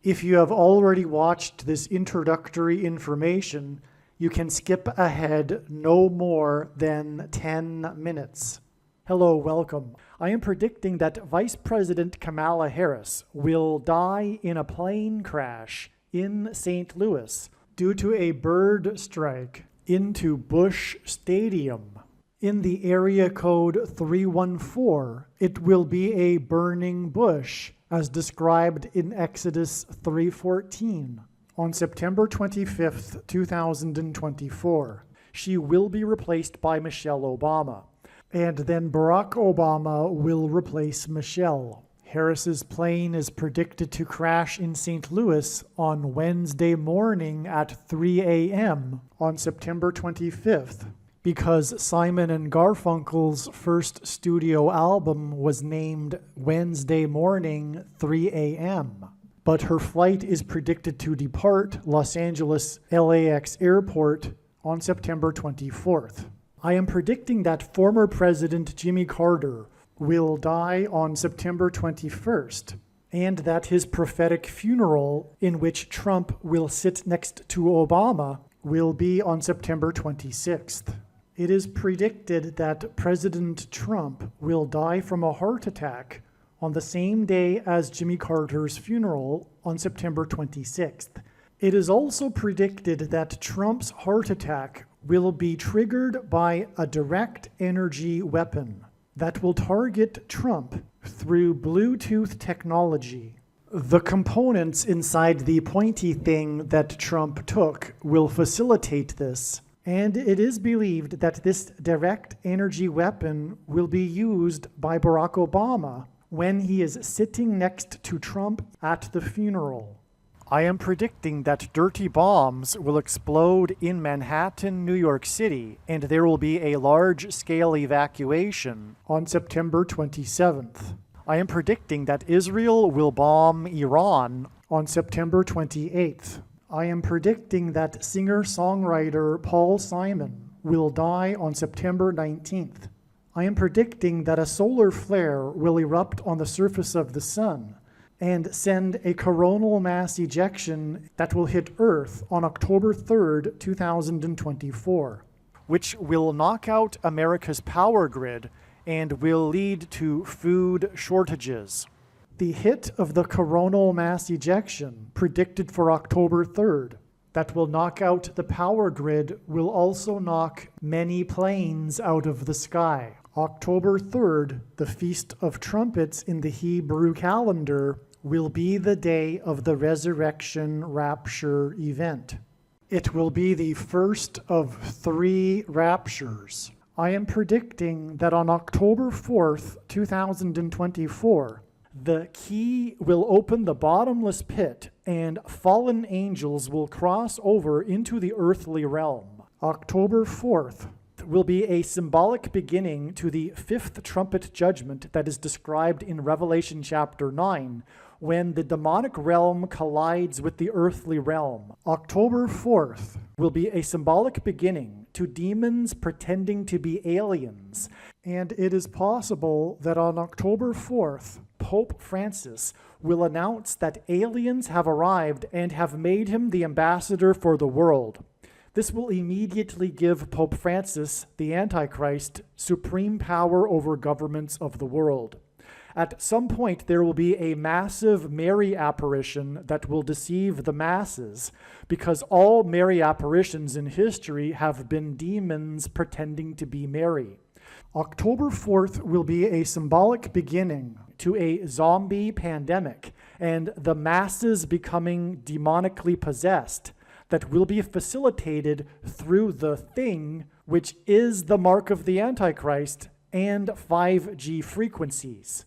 If you have already watched this introductory information, you can skip ahead no more than 10 minutes. Hello, welcome. I am predicting that Vice President Kamala Harris will die in a plane crash in St. Louis due to a bird strike into Busch Stadium. In the area code 314, it will be a burning bush, as described in Exodus 3:14. On September 25th, 2024, she will be replaced by Michelle Obama. And then Barack Obama will replace Michelle. Harris's plane is predicted to crash in St. Louis on Wednesday morning at 3 a.m. on September 25th, because Simon and Garfunkel's first studio album was named Wednesday Morning 3 a.m. But her flight is predicted to depart Los Angeles LAX Airport on September 24th. I am predicting that former President Jimmy Carter will die on September 21st, and that his prophetic funeral, in which Trump will sit next to Obama, will be on September 26th. It is predicted that President Trump will die from a heart attack on the same day as Jimmy Carter's funeral on September 26th. It is also predicted that Trump's heart attack will be triggered by a direct energy weapon that will target Trump through Bluetooth technology. The components inside the pointy thing that Trump took will facilitate this, and it is believed that this direct energy weapon will be used by Barack Obama when he is sitting next to Trump at the funeral. I am predicting that dirty bombs will explode in Manhattan, New York City, and there will be a large-scale evacuation on September 27th. I am predicting that Israel will bomb Iran on September 28th. I am predicting that singer-songwriter Paul Simon will die on September 19th. I am predicting that a solar flare will erupt on the surface of the sun and send a coronal mass ejection that will hit Earth on October 3rd, 2024, which will knock out America's power grid and will lead to food shortages. The hit of the coronal mass ejection, predicted for October 3rd, that will knock out the power grid, will also knock many planes out of the sky. October 3rd, the Feast of Trumpets in the Hebrew calendar, will be the day of the resurrection rapture event. It will be the first of 3 raptures. I am predicting that on October 4th, 2024, the key will open the bottomless pit and fallen angels will cross over into the earthly realm. October 4th will be a symbolic beginning to the 5th trumpet judgment that is described in Revelation chapter 9, when the demonic realm collides with the earthly realm. October 4th will be a symbolic beginning to demons pretending to be aliens, and it is possible that on October 4th, Pope Francis will announce that aliens have arrived and have made him the ambassador for the world. This will immediately give Pope Francis, the Antichrist, supreme power over governments of the world. At some point, there will be a massive Mary apparition that will deceive the masses, because all Mary apparitions in history have been demons pretending to be Mary. October 4th will be a symbolic beginning to a zombie pandemic and the masses becoming demonically possessed that will be facilitated through the thing, which is the mark of the Antichrist and 5G frequencies.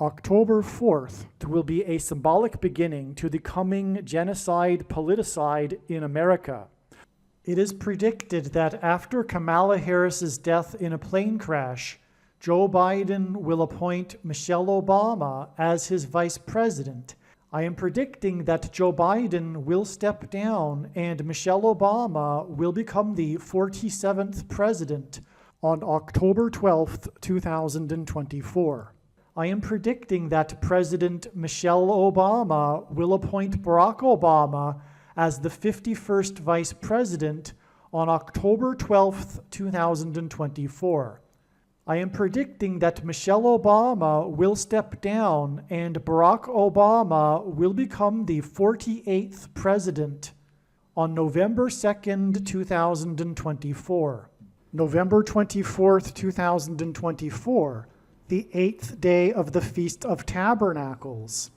October 4th will be a symbolic beginning to the coming genocide politicide in America. It is predicted that after Kamala Harris's death in a plane crash, Joe Biden will appoint Michelle Obama as his vice president. I am predicting that Joe Biden will step down and Michelle Obama will become the 47th president on October 12th, 2024. I am predicting that President Michelle Obama will appoint Barack Obama as the 51st Vice President on October 12th, 2024. I am predicting that Michelle Obama will step down and Barack Obama will become the 48th President on November 2nd, 2024. November 24th, 2024, the 8th day of the Feast of Tabernacles,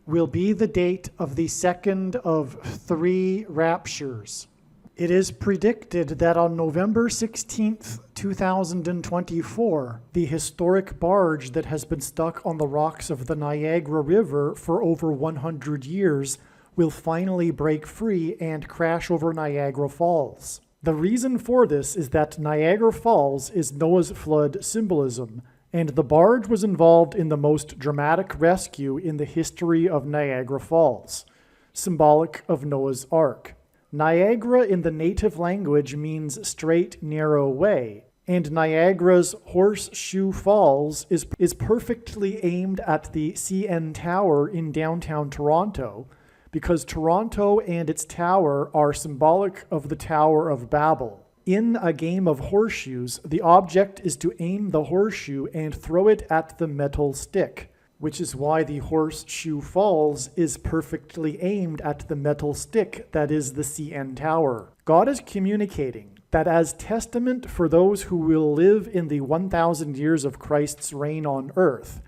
will be the date of the second of 3 raptures. It is predicted that on November 16th, 2024, the historic barge that has been stuck on the rocks of the Niagara River for over 100 years will finally break free and crash over Niagara Falls. The reason for this is that Niagara Falls is Noah's flood symbolism, and the barge was involved in the most dramatic rescue in the history of Niagara Falls, symbolic of Noah's Ark. Niagara in the native language means straight, narrow way, and Niagara's Horseshoe Falls is perfectly aimed at the CN Tower in downtown Toronto, because Toronto and its tower are symbolic of the Tower of Babel. In a game of horseshoes, the object is to aim the horseshoe and throw it at the metal stick, which is why the Horseshoe Falls is perfectly aimed at the metal stick that is the CN Tower. God is communicating that as testament for those who will live in the 1,000 years of Christ's reign on earth,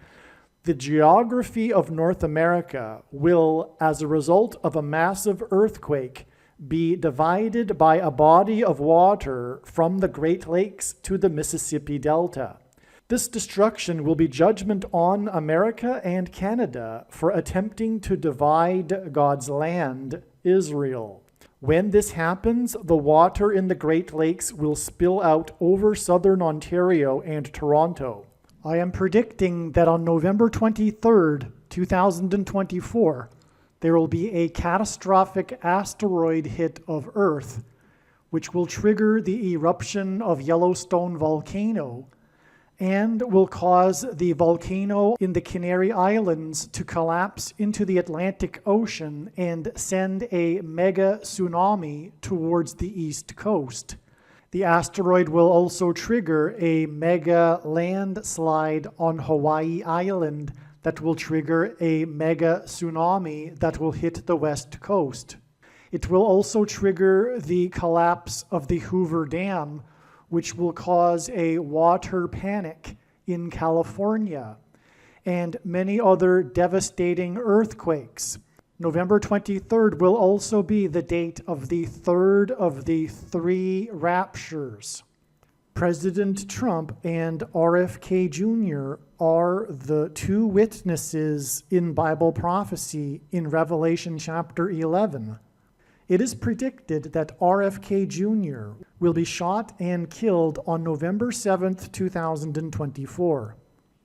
the geography of North America will, as a result of a massive earthquake, be divided by a body of water from the Great Lakes to the Mississippi Delta. This destruction will be judgment on America and Canada for attempting to divide God's land, Israel. When this happens, the water in the Great Lakes will spill out over southern Ontario and Toronto. I am predicting that on November 23rd, 2024, there will be a catastrophic asteroid hit of Earth, which will trigger the eruption of Yellowstone volcano and will cause the volcano in the Canary Islands to collapse into the Atlantic Ocean and send a mega tsunami towards the east coast. The asteroid will also trigger a mega landslide on Hawaii Island that will trigger a mega tsunami that will hit the west coast. It will also trigger the collapse of the Hoover Dam, which will cause a water panic in California, and many other devastating earthquakes. November 23rd will also be the date of the third of the 3 raptures. President Trump and RFK Jr. are the 2 witnesses in Bible prophecy in Revelation chapter 11. It is predicted that RFK Jr. will be shot and killed on November 7th, 2024.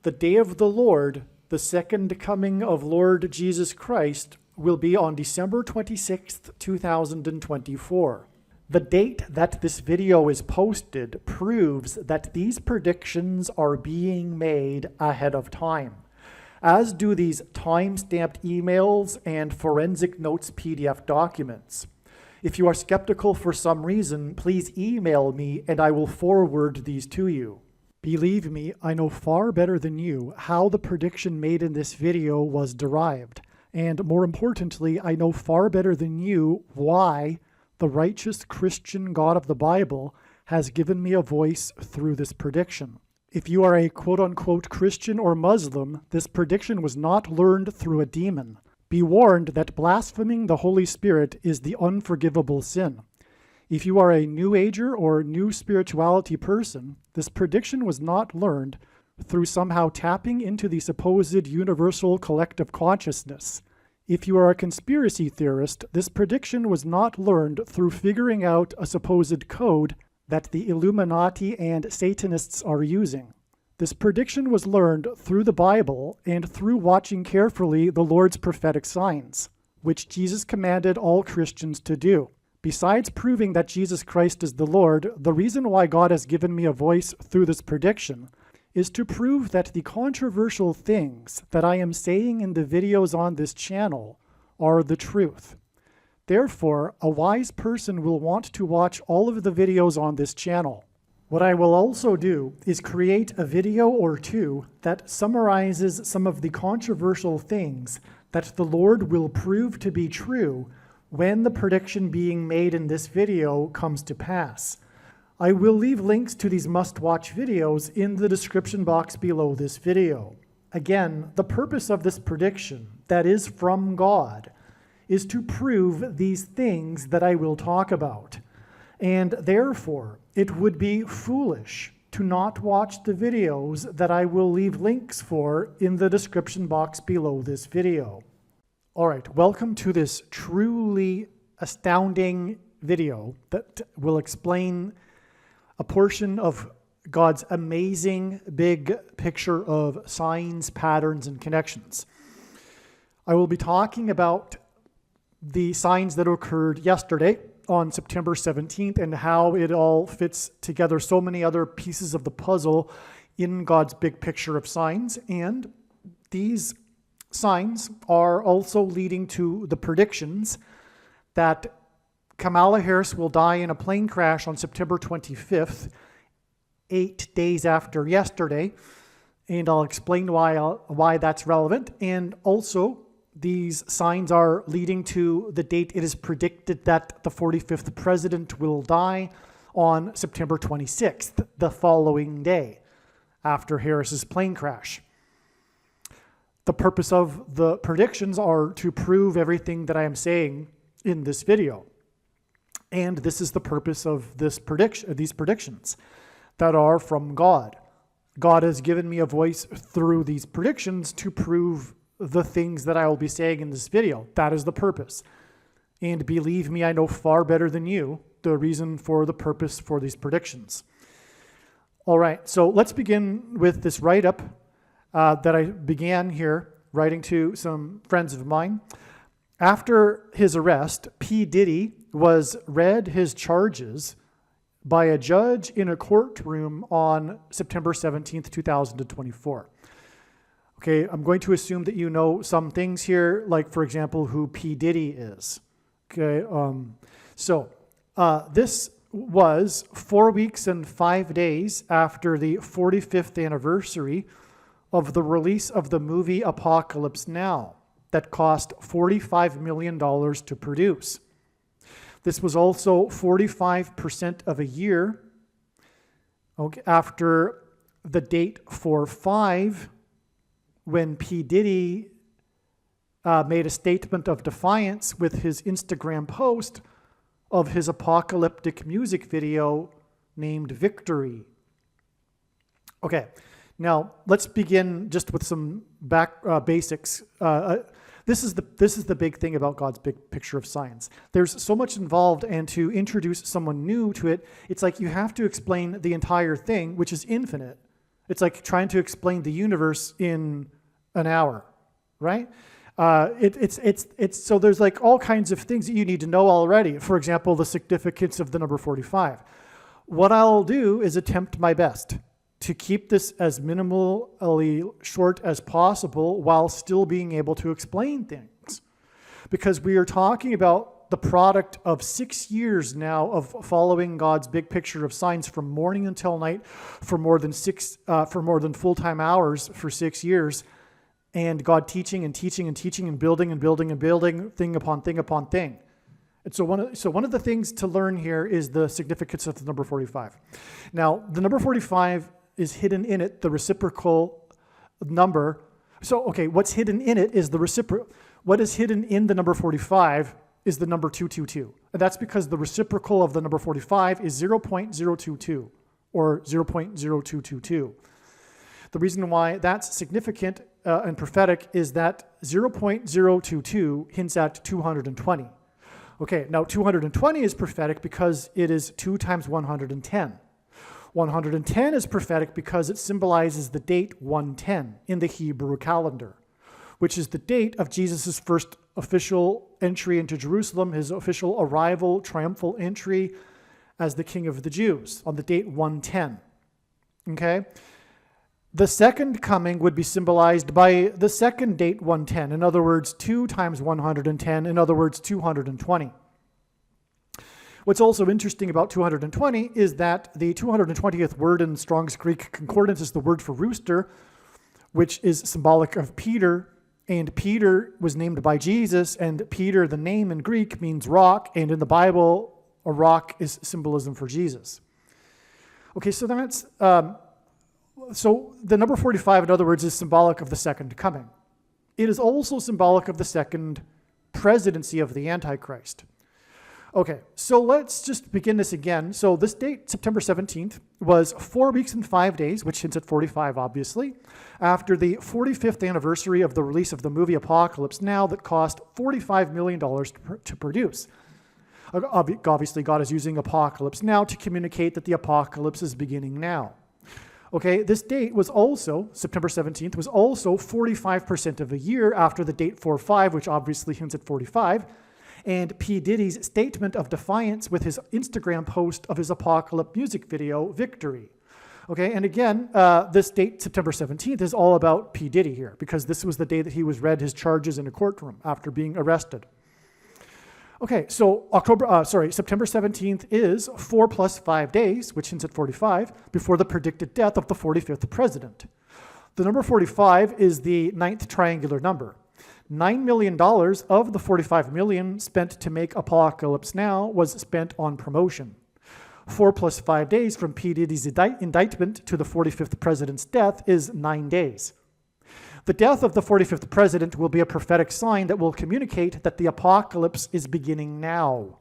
The day of the Lord, the second coming of Lord Jesus Christ, will be on December 26th, 2024. The date that this video is posted proves that these predictions are being made ahead of time, as do these time-stamped emails and forensic notes PDF documents. If you are skeptical for some reason, please email me and I will forward these to you. Believe me, I know far better than you how the prediction made in this video was derived. And more importantly, I know far better than you why the righteous Christian God of the Bible has given me a voice through this prediction. If you are a quote-unquote Christian or Muslim, this prediction was not learned through a demon. Be warned that blaspheming the Holy Spirit is the unforgivable sin. If you are a New Ager or New Spirituality person, this prediction was not learned through somehow tapping into the supposed universal collective consciousness. If you are a conspiracy theorist, this prediction was not learned through figuring out a supposed code that the Illuminati and Satanists are using. This prediction was learned through the Bible and through watching carefully the Lord's prophetic signs, which Jesus commanded all Christians to do. Besides proving that Jesus Christ is the Lord, the reason why God has given me a voice through this prediction is to prove that the controversial things that I am saying in the videos on this channel are the truth. Therefore, a wise person will want to watch all of the videos on this channel. What I will also do is create a video or two that summarizes some of the controversial things that the Lord will prove to be true when the prediction being made in this video comes to pass. I will leave links to these must-watch videos in the description box below this video. Again, the purpose of this prediction, that is from God, is to prove these things that I will talk about. And therefore, it would be foolish to not watch the videos that I will leave links for in the description box below this video. All right, welcome to this truly astounding video that will explain a portion of God's amazing big picture of signs, patterns, and connections. I will be talking about the signs that occurred yesterday on September 17th and how it all fits together, so many other pieces of the puzzle in God's big picture of signs. And these signs are also leading to the predictions that Kamala Harris will die in a plane crash on September 25th, 8 days after yesterday. And I'll explain why that's relevant. And also, these signs are leading to the date it is predicted that the 45th president will die on September 26th, the following day after Harris's plane crash. The purpose of the predictions are to prove everything that I am saying in this video. And this is the purpose of these predictions that are from God. God has given me a voice through these predictions to prove the things that I will be saying in this video. That is the purpose. And believe me, I know far better than you the reason for the purpose for these predictions. All right, so let's begin with this write-up that I began here writing to some friends of mine. After his arrest, P. Diddy was read his charges by a judge in a courtroom on September 17th, 2024. Okay, I'm going to assume that you know some things here, like, for example, who P. Diddy is. Okay, this was 4 weeks and 5 days after the 45th anniversary of the release of the movie Apocalypse Now that cost $45 million to produce. This was also 45% of a year after the date for 5, when P. Diddy made a statement of defiance with his Instagram post of his apocalyptic music video named Victory. Okay, now let's begin just with some basics. This is the big thing about God's big picture of signs. There's so much involved, and to introduce someone new to it, it's like you have to explain the entire thing, which is infinite. It's like trying to explain the universe in an hour, right? So there's like all kinds of things that you need to know already. For example, the significance of the number 45. What I'll do is attempt my best to keep this as minimally short as possible while still being able to explain things. Because we are talking about the product of 6 years now of following God's big picture of signs from morning until night for more than full-time hours for 6 years, and God teaching and teaching and teaching and building and building and building thing upon thing upon thing. And so one of the things to learn here is the significance of the number 45. Now, the number 45 is hidden in it, the reciprocal number. So, okay, what's hidden in it is the reciprocal. What is hidden in the number 45 is the number 222. And that's because the reciprocal of the number 45 is 0.022 or 0.0222. The reason why that's significant and prophetic is that 0.022 hints at 220. Okay, now 220 is prophetic because it is 2 times 110. 110 is prophetic because it symbolizes the date 110 in the Hebrew calendar, which is the date of Jesus' first official entry into Jerusalem, his official arrival, triumphal entry as the King of the Jews on the date 110. Okay? The second coming would be symbolized by the second date, 110. In other words, 2 times 110, in other words, 220. What's also interesting about 220 is that the 220th word in Strong's Greek Concordance is the word for rooster, which is symbolic of Peter. And Peter was named by Jesus, and Peter, the name in Greek, means rock, and in the Bible, a rock is symbolism for Jesus. Okay, so that's... So the number 45, in other words, is symbolic of the second coming. It is also symbolic of the second presidency of the Antichrist. Okay, so let's just begin this again. So this date, September 17th, was 4 weeks and 5 days, which hints at 45, obviously, after the 45th anniversary of the release of the movie Apocalypse Now that cost $45 million to produce. Obviously, God is using Apocalypse Now to communicate that the apocalypse is beginning now. Okay, this date was also, September 17th, was also 45% of a year after the date 45, which obviously hints at 45, and P. Diddy's statement of defiance with his Instagram post of his apocalypse music video, Victory. Okay, and again, this date, September 17th, is all about P. Diddy here, because this was the day that he was read his charges in a courtroom after being arrested. Okay, so September 17th is 4 plus 5 days, which hints at 45, before the predicted death of the 45th president. The number 45 is the 9th triangular number. $9 million of the $45 million spent to make Apocalypse Now was spent on promotion. 4 plus 5 days from P. Diddy's indictment to the 45th president's death is 9 days. The death of the 45th president will be a prophetic sign that will communicate that the apocalypse is beginning now.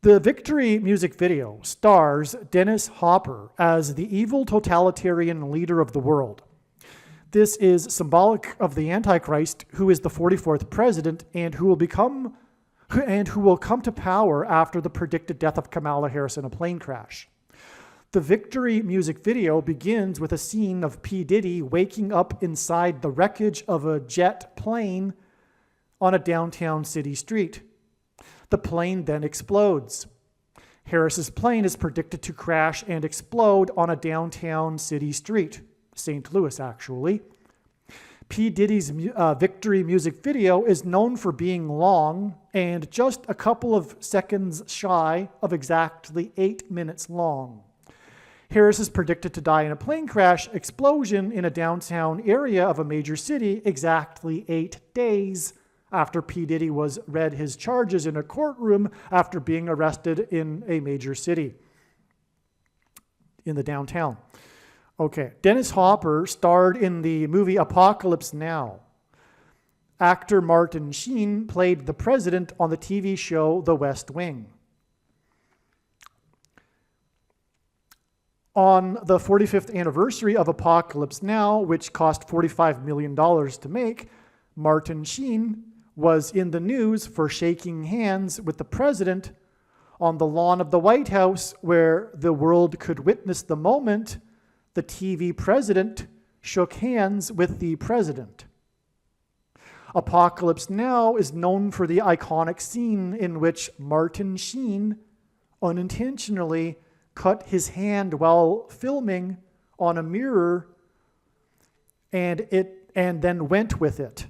The Victory music video stars Dennis Hopper as the evil totalitarian leader of the world. This is symbolic of the Antichrist, who is the 44th president and who will come to power after the predicted death of Kamala Harris in a plane crash. The Victory music video begins with a scene of P. Diddy waking up inside the wreckage of a jet plane on a downtown city street. The plane then explodes. Harris's plane is predicted to crash and explode on a downtown city street, St. Louis actually. P. Diddy's Victory music video is known for being long and just a couple of seconds shy of exactly 8 minutes long. Harris is predicted to die in a plane crash explosion in a downtown area of a major city exactly 8 days after P. Diddy was read his charges in a courtroom after being arrested in a major city in the downtown. Okay, Dennis Hopper starred in the movie Apocalypse Now. Actor Martin Sheen played the president on the TV show The West Wing. On the 45th anniversary of Apocalypse Now, which cost $45 million to make, Martin Sheen was in the news for shaking hands with the president on the lawn of the White House, where the world could witness the moment the TV president shook hands with the president. Apocalypse Now is known for the iconic scene in which Martin Sheen unintentionally cut his hand while filming on a mirror and then went with it,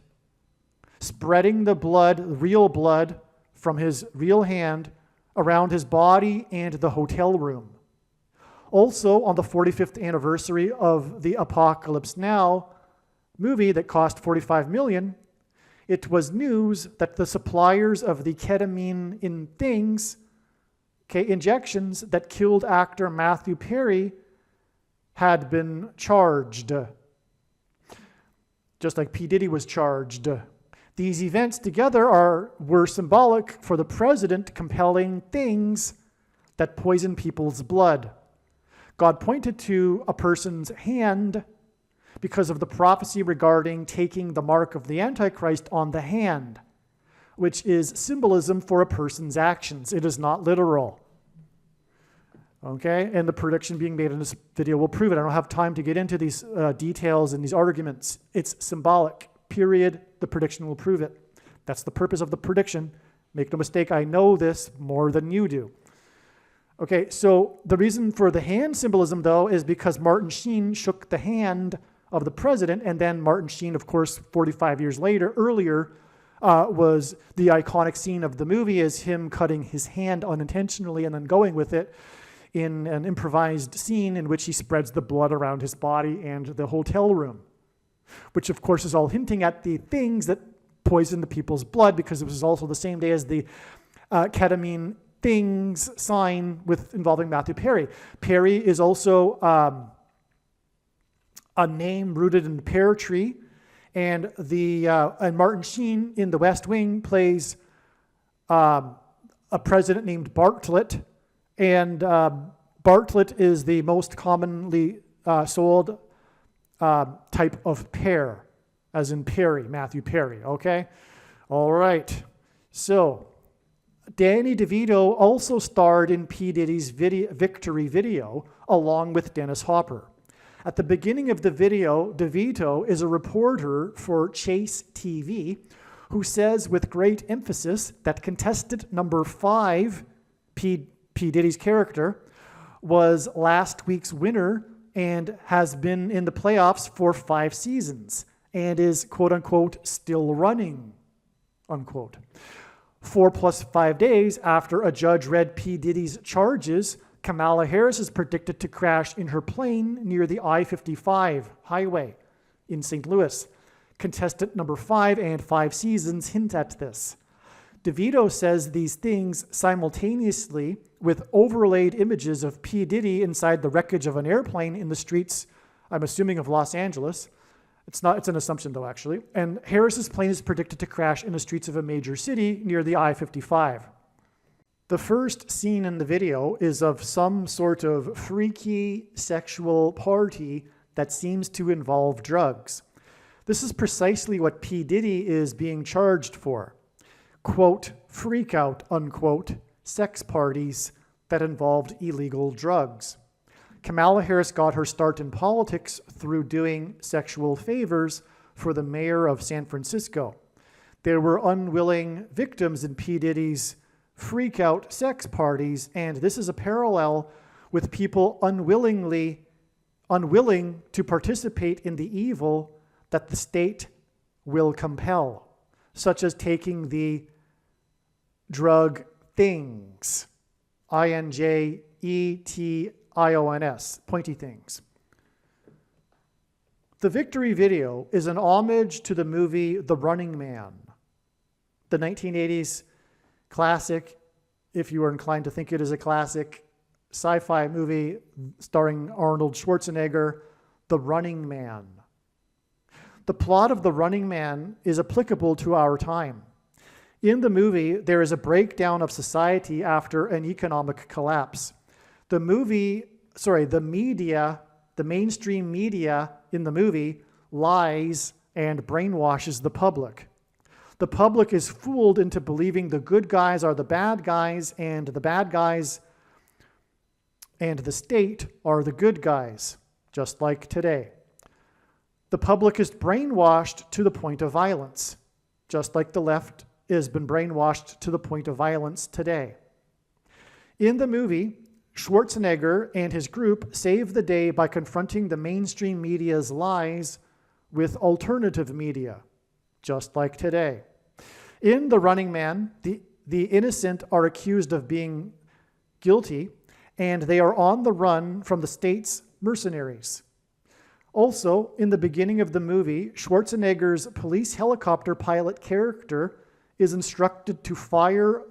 spreading the blood, real blood, from his real hand around his body and the hotel room. Also, on the 45th anniversary of the Apocalypse Now movie that cost $45 million, it was news that the suppliers of the ketamine in things, injections that killed actor Matthew Perry, had been charged, just like P. Diddy was charged. These events together were symbolic for the president compelling things that poison people's blood. God pointed to a person's hand because of the prophecy regarding taking the mark of the Antichrist on the hand, which is symbolism for a person's actions. It is not literal. Okay, and the prediction being made in this video will prove it. I don't have time to get into these details and these arguments. It's symbolic, period. The prediction will prove it. That's the purpose of the prediction. Make no mistake, I know this more than you do. Okay, so the reason for the hand symbolism, though, is because Martin Sheen shook the hand of the president, and then Martin Sheen, of course, 45 years earlier, was the iconic scene of the movie is him cutting his hand unintentionally and then going with it in an improvised scene in which he spreads the blood around his body and the hotel room, which, of course, is all hinting at the things that poison the people's blood, because it was also the same day as the ketamine things sign involving Matthew Perry. Perry is also a name rooted in the pear tree, and Martin Sheen in The West Wing plays a president named Bartlett, and Bartlett is the most commonly sold type of pear, as in Perry, Matthew Perry. Okay, all right. So Danny DeVito also starred in P. Diddy's victory video along with Dennis Hopper. At the beginning of the video, DeVito is a reporter for Chase TV who says with great emphasis that contestant number 5, P. Diddy's character, was last week's winner and has been in the playoffs for 5 seasons and is, quote unquote, still running, unquote. 4 + 5 days after a judge read P. Diddy's charges, Kamala Harris is predicted to crash in her plane near the I-55 highway in St. Louis. Contestant number 5 and 5 seasons hint at this. DeVito says these things simultaneously with overlaid images of P. Diddy inside the wreckage of an airplane in the streets, I'm assuming, of Los Angeles. It's an assumption, though, actually. And Harris's plane is predicted to crash in the streets of a major city near the I-55. The first scene in the video is of some sort of freaky sexual party that seems to involve drugs. This is precisely what P. Diddy is being charged for. Quote, freak out, unquote, sex parties that involved illegal drugs. Kamala Harris got her start in politics through doing sexual favors for the mayor of San Francisco. There were unwilling victims in P. Diddy's freak-out sex parties, and this is a parallel with people unwilling to participate in the evil that the state will compel, such as taking the drug things, INJETIONS, pointy things. The victory video is an homage to the movie The Running Man, the 1980s classic, if you are inclined to think it is a classic, sci-fi movie starring Arnold Schwarzenegger, The Running Man. The plot of The Running Man is applicable to our time. In the movie, there is a breakdown of society after an economic collapse. The mainstream media in the movie lies and brainwashes the public. The public is fooled into believing the good guys are the bad guys, and the bad guys and the state are the good guys, just like today. The public is brainwashed to the point of violence, just like the left has been brainwashed to the point of violence today. In the movie, Schwarzenegger and his group save the day by confronting the mainstream media's lies with alternative media, just like today. In The Running Man, the innocent are accused of being guilty, and they are on the run from the state's mercenaries. Also, in the beginning of the movie, Schwarzenegger's police helicopter pilot character is instructed to fire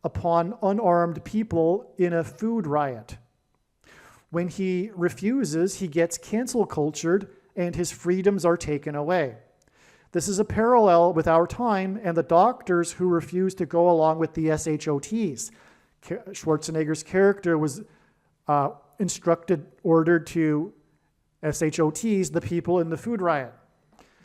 upon unarmed people in a food riot. When he refuses, he gets cancel cultured and his freedoms are taken away. This is a parallel with our time and the doctors who refuse to go along with the SHOTs. Schwarzenegger's character was ordered to SHOTs, the people in the food riot.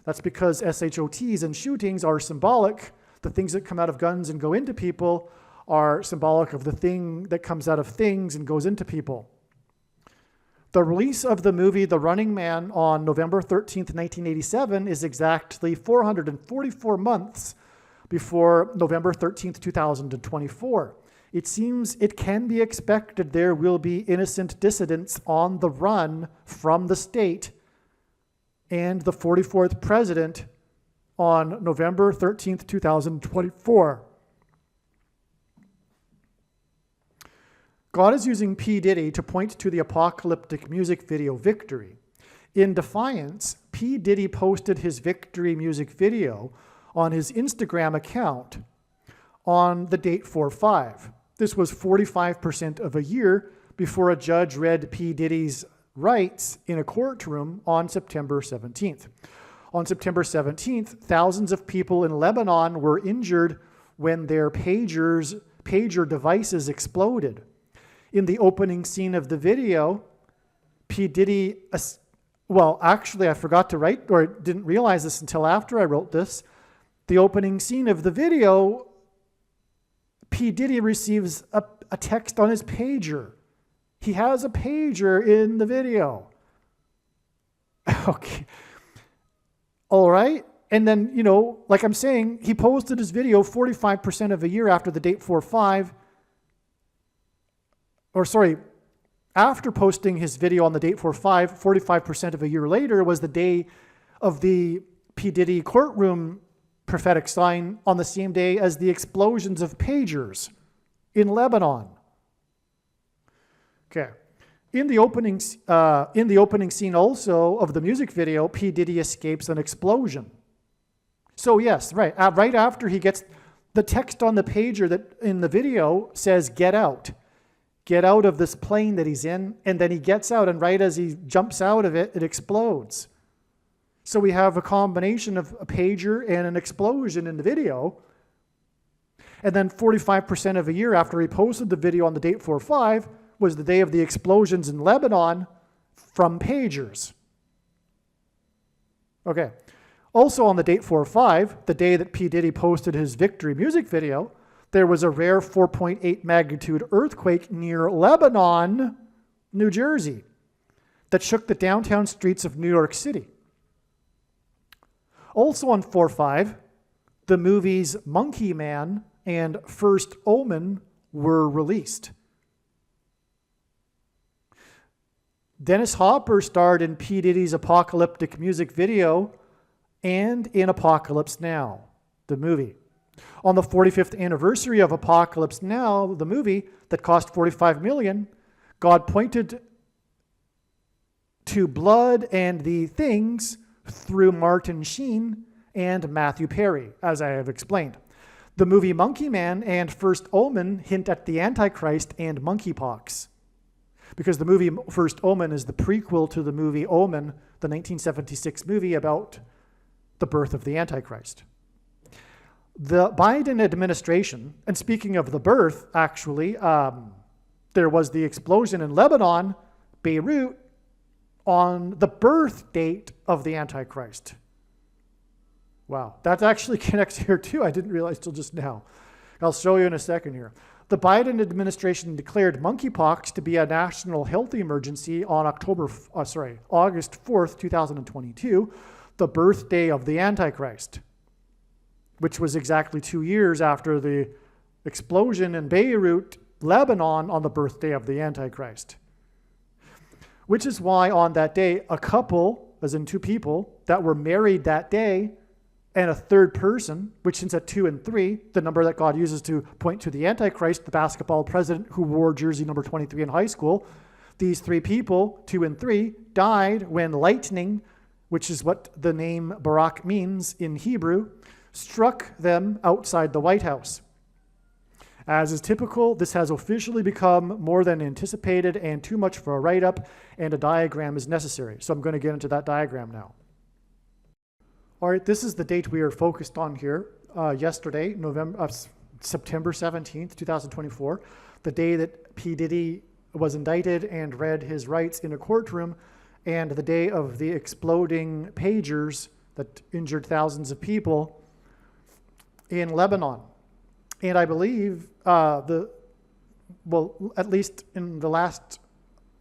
That's because SHOTs and shootings are symbolic. The things that come out of guns and go into people are symbolic of the thing that comes out of things and goes into people. The release of the movie The Running Man on November 13th, 1987 is exactly 444 months before November 13th, 2024. it seems it can be expected there will be innocent dissidents on the run from the state and the 44th president on November 13th, 2024. God is using P. Diddy to point to the apocalyptic music video Victory. In defiance, P. Diddy posted his Victory music video on his Instagram account on the date 4/5. This was 45% of a year before a judge read P. Diddy's rights in a courtroom on September 17th. On September 17th, thousands of people in Lebanon were injured when their pager devices exploded. In the opening scene of the video, P. Diddy, well, actually, I forgot to write, or didn't realize this until after I wrote this. The opening scene of the video, P. Diddy receives a text on his pager. He has a pager in the video. Okay. All right. And then, like I'm saying, he posted his video 45% of a year after the date 4/5. After posting his video on the date 4/5, 45% of a year later was the day of the P. Diddy courtroom prophetic sign on the same day as the explosions of pagers in Lebanon. Okay. In the opening scene also of the music video, P. Diddy escapes an explosion. So yes, right after he gets the text on the pager that in the video says, "Get out. Get out of this plane that he's in," and then he gets out, and right as he jumps out of it, it explodes. So we have a combination of a pager and an explosion in the video. And then 45% of a year after he posted the video on the date 4/5 was the day of the explosions in Lebanon from pagers. Okay. Also on the date 4/5, the day that P. Diddy posted his Victory music video, there was a rare 4.8 magnitude earthquake near Lebanon, New Jersey, that shook the downtown streets of New York City. Also on 4/5, the movies Monkey Man and First Omen were released. Dennis Hopper starred in P. Diddy's apocalyptic music video and in Apocalypse Now, the movie. On the 45th anniversary of Apocalypse Now, the movie that cost $45 million, God pointed to blood and the things through Martin Sheen and Matthew Perry, as I have explained. The movie Monkey Man and First Omen hint at the Antichrist and monkeypox, because the movie First Omen is the prequel to the movie Omen, the 1976 movie about the birth of the Antichrist. The Biden administration, and speaking of the birth, actually, there was the explosion in Lebanon, Beirut, on the birth date of the Antichrist. Wow, that actually connects here too. I didn't realize till just now. I'll show you in a second here. The Biden administration declared monkeypox to be a national health emergency on August 4th, 2022, the birthday of the Antichrist, which was exactly 2 years after the explosion in Beirut, Lebanon, on the birthday of the Antichrist. Which is why on that day, a couple, as in two people, that were married that day, and a third person, which hints at 2 and 3, the number that God uses to point to the Antichrist, the basketball president who wore jersey number 23 in high school, these 3 people, 2 and 3, died when lightning, which is what the name Barak means in Hebrew, struck them outside the White House. As is typical, this has officially become more than anticipated and too much for a write-up, and a diagram is necessary. So I'm going to get into that diagram now. All right, this is the date we are focused on here. Yesterday, September 17th, 2024, the day that P. Diddy was indicted and read his rights in a courtroom, and the day of the exploding pagers that injured thousands of people in Lebanon. And I believe, at least in the last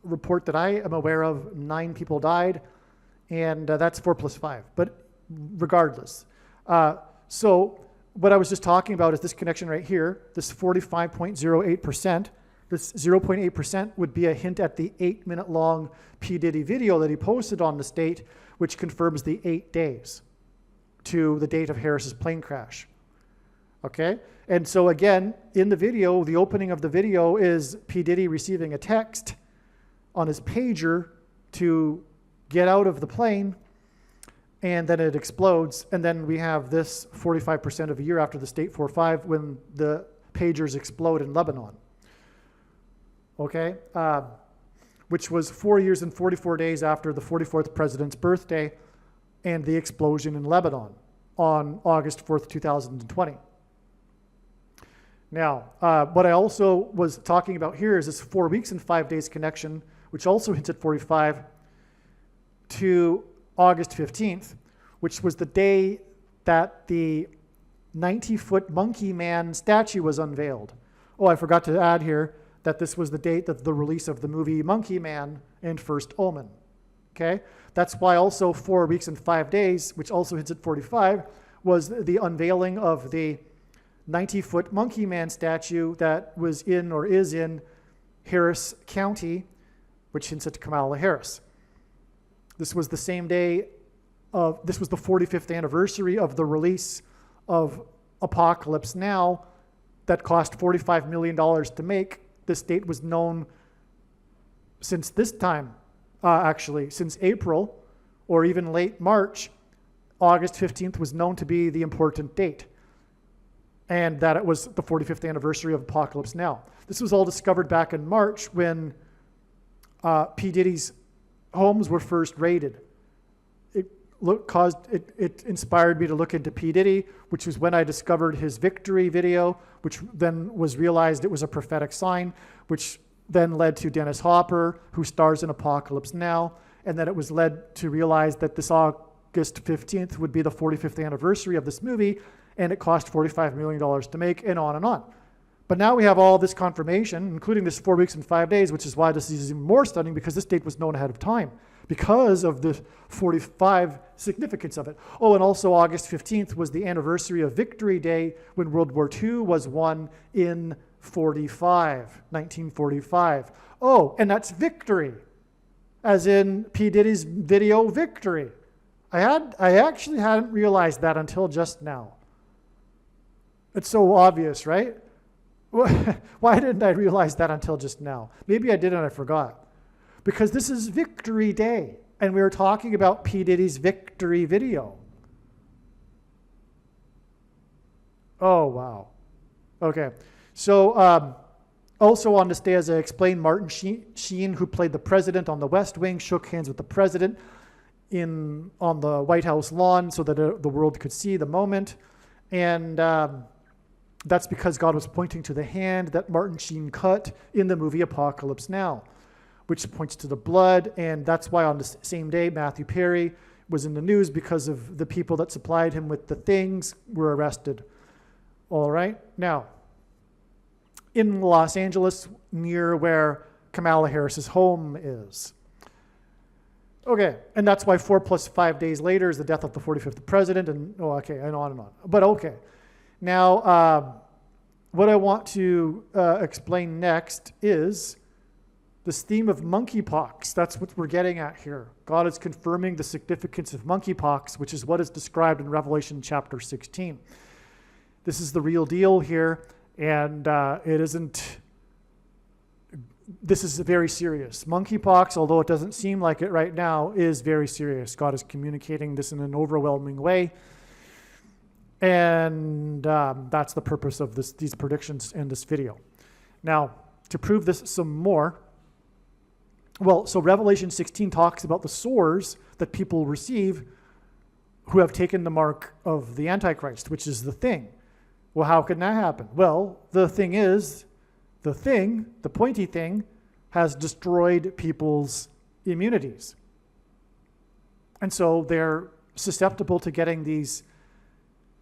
report that I am aware of, 9 people died, and that's 4 plus 5. But regardless, so what I was just talking about is this connection right here, this 45.08%. This 0.8% would be a hint at the 8-minute long P. Diddy video that he posted on the state, which confirms the 8 days to the date of Harris's plane crash. Okay? And so again, in the video, the opening of the video is P. Diddy receiving a text on his pager to get out of the plane, and then it explodes, and then we have this 45% of a year after the State 4-5 when the pagers explode in Lebanon. Okay? Which was 4 years and 44 days after the 44th president's birthday and the explosion in Lebanon on August 4th, 2020. Now, what I also was talking about here is this 4 weeks and 5 days connection, which also hints at 45, to August 15th, which was the day that the 90-foot Monkey Man statue was unveiled. Oh, I forgot to add here that this was the date of the release of the movie Monkey Man and First Omen. Okay? That's why also 4 weeks and 5 days, which also hits at 45, was the unveiling of the 90-foot Monkey Man statue that was in or is in Harris County, which hints at Kamala Harris. This was the same day this was the 45th anniversary of the release of Apocalypse Now that cost $45 million to make. This date was known since this time, actually, since April or even late March. August 15th was known to be the important date, and that it was the 45th anniversary of Apocalypse Now. This was all discovered back in March when P. Diddy's homes were first raided. It inspired me to look into P. Diddy, which was when I discovered his victory video, which then was realized it was a prophetic sign, which then led to Dennis Hopper, who stars in Apocalypse Now, and then it was led to realize that this August 15th would be the 45th anniversary of this movie, and it cost $45 million to make, and on and on. But now we have all this confirmation, including this 4 weeks and 5 days, which is why this is even more stunning, because this date was known ahead of time because of the 45 significance of it. Oh, and also August 15th was the anniversary of Victory Day, when World War II was won in 1945. Oh, and that's victory, as in P. Diddy's video Victory. I actually hadn't realized that until just now. It's so obvious, right? Why didn't I realize that until just now? Maybe I did and I forgot. Because this is Victory Day, and we were talking about P. Diddy's victory video. Oh, wow. Okay. So also on this day, as I explained, Martin Sheen, who played the president on the West Wing, shook hands with the president on the White House lawn so that the world could see the moment. And that's because God was pointing to the hand that Martin Sheen cut in the movie Apocalypse Now, which points to the blood. And that's why on the same day, Matthew Perry was in the news, because of the people that supplied him with the things were arrested. All right. Now, in Los Angeles, near where Kamala Harris's home is. Okay, and that's why 4 plus 5 days later is the death of the 45th president, and and on and on. But okay, now what I want to explain next is this theme of monkeypox. That's what we're getting at here. God is confirming the significance of monkeypox, which is what is described in Revelation chapter 16. This is the real deal here, and it isn't. This is very serious. Monkeypox, although it doesn't seem like it right now, is very serious. God is communicating this in an overwhelming way. And that's the purpose of these predictions in this video. Now, to prove this some more, so Revelation 16 talks about the sores that people receive who have taken the mark of the Antichrist, which is the thing. Well, how can that happen? Well, the thing is, the pointy thing, has destroyed people's immunities. And so they're susceptible to getting these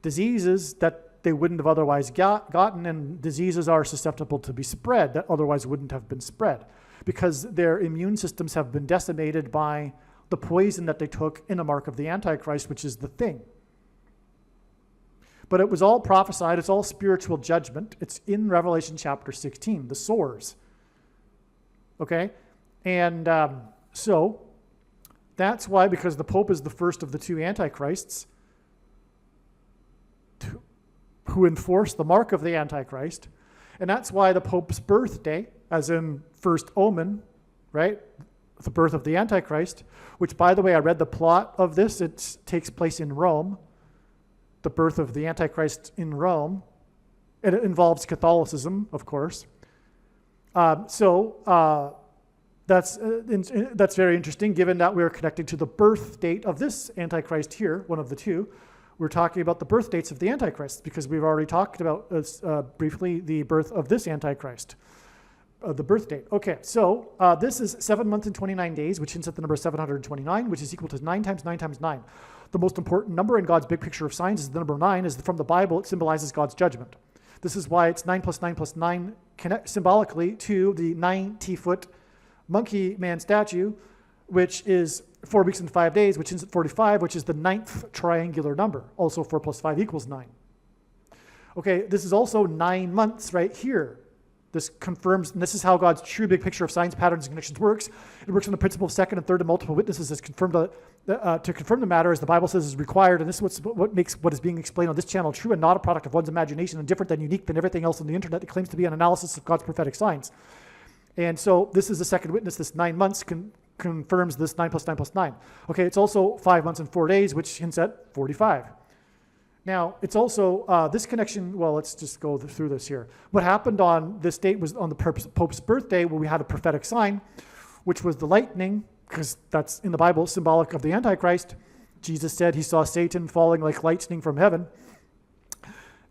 diseases that they wouldn't have otherwise gotten, and diseases are susceptible to be spread that otherwise wouldn't have been spread, because their immune systems have been decimated by the poison that they took in the mark of the Antichrist, which is the thing. But it was all prophesied. It's all spiritual judgment. It's in Revelation chapter 16, the sores. Okay? And so that's why, because the Pope is the first of the two antichrists who enforce the mark of the Antichrist, and that's why the Pope's birthday, as in first omen, right? The birth of the Antichrist, which, by the way, I read the plot of this. It takes place in Rome. The birth of the Antichrist in Rome. And it involves Catholicism, of course. That's very interesting, given that we're connecting to the birth date of this Antichrist here, one of the two. We're talking about the birth dates of the Antichrist, because we've already talked about briefly the birth of this Antichrist, the birth date. Okay, so this is 7 months and 29 days, which hints at the number 729, which is equal to 9 times 9 times 9. The most important number in God's big picture of signs is the number 9, is from the Bible. It symbolizes God's judgment. This is why it's 9 plus 9 plus 9, symbolically to the 90-foot monkey man statue, which is 4 weeks and 5 days, which is 45, which is the 9th triangular number. Also 4 plus 5 equals 9. Okay, this is also 9 months right here. This confirms, and this is how God's true big picture of signs, patterns, and connections works. It works on the principle of second and third and multiple witnesses as confirmed to confirm the matter, as the Bible says is required. And this is what makes what is being explained on this channel true and not a product of one's imagination, and different than unique than everything else on the internet that claims to be an analysis of God's prophetic signs. And so this is the second witness. This 9 months confirms this 9 plus 9 plus 9. Okay, it's also 5 months and 4 days, which hints at 45. Now, it's also, this connection, well, let's just go through this here. What happened on this date was on the Pope's birthday, where we had a prophetic sign, which was the lightning, because that's in the Bible, symbolic of the Antichrist. Jesus said he saw Satan falling like lightning from heaven.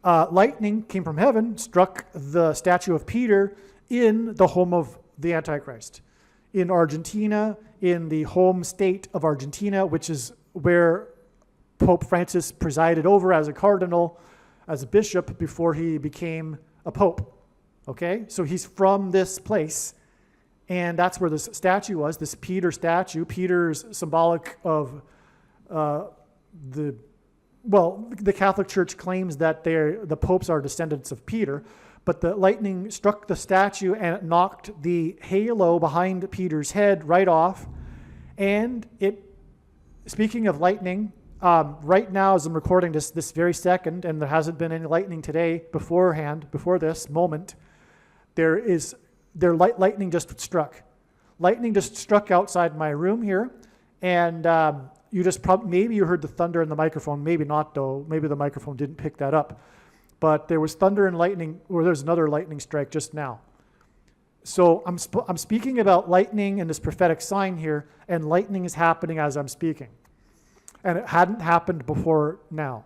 Lightning came from heaven, struck the statue of Peter in the home of the Antichrist. In Argentina, in the home state of Argentina, which is where Pope Francis presided over as a cardinal, as a bishop, before he became a pope. Okay, so he's from this place, and that's where this statue was, this Peter statue. Peter's symbolic of the Catholic Church claims that the popes are descendants of Peter, but the lightning struck the statue and it knocked the halo behind Peter's head right off. And speaking of lightning, right now, as I'm recording this very second, and there hasn't been any lightning today before this moment, lightning just struck. Lightning just struck outside my room here, and maybe you heard the thunder in the microphone, maybe not though. Maybe the microphone didn't pick that up. But there was thunder and lightning, or there's another lightning strike just now. So I'm speaking about lightning and this prophetic sign here, and lightning is happening as I'm speaking. And it hadn't happened before now.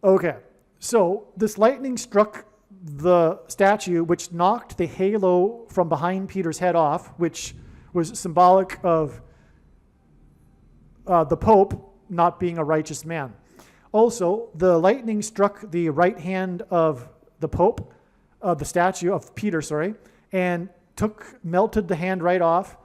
Okay, so this lightning struck the statue, which knocked the halo from behind Peter's head off, which was symbolic of the Pope not being a righteous man. Also, the lightning struck the right hand of the Pope, the statue of Peter, and melted the hand right off.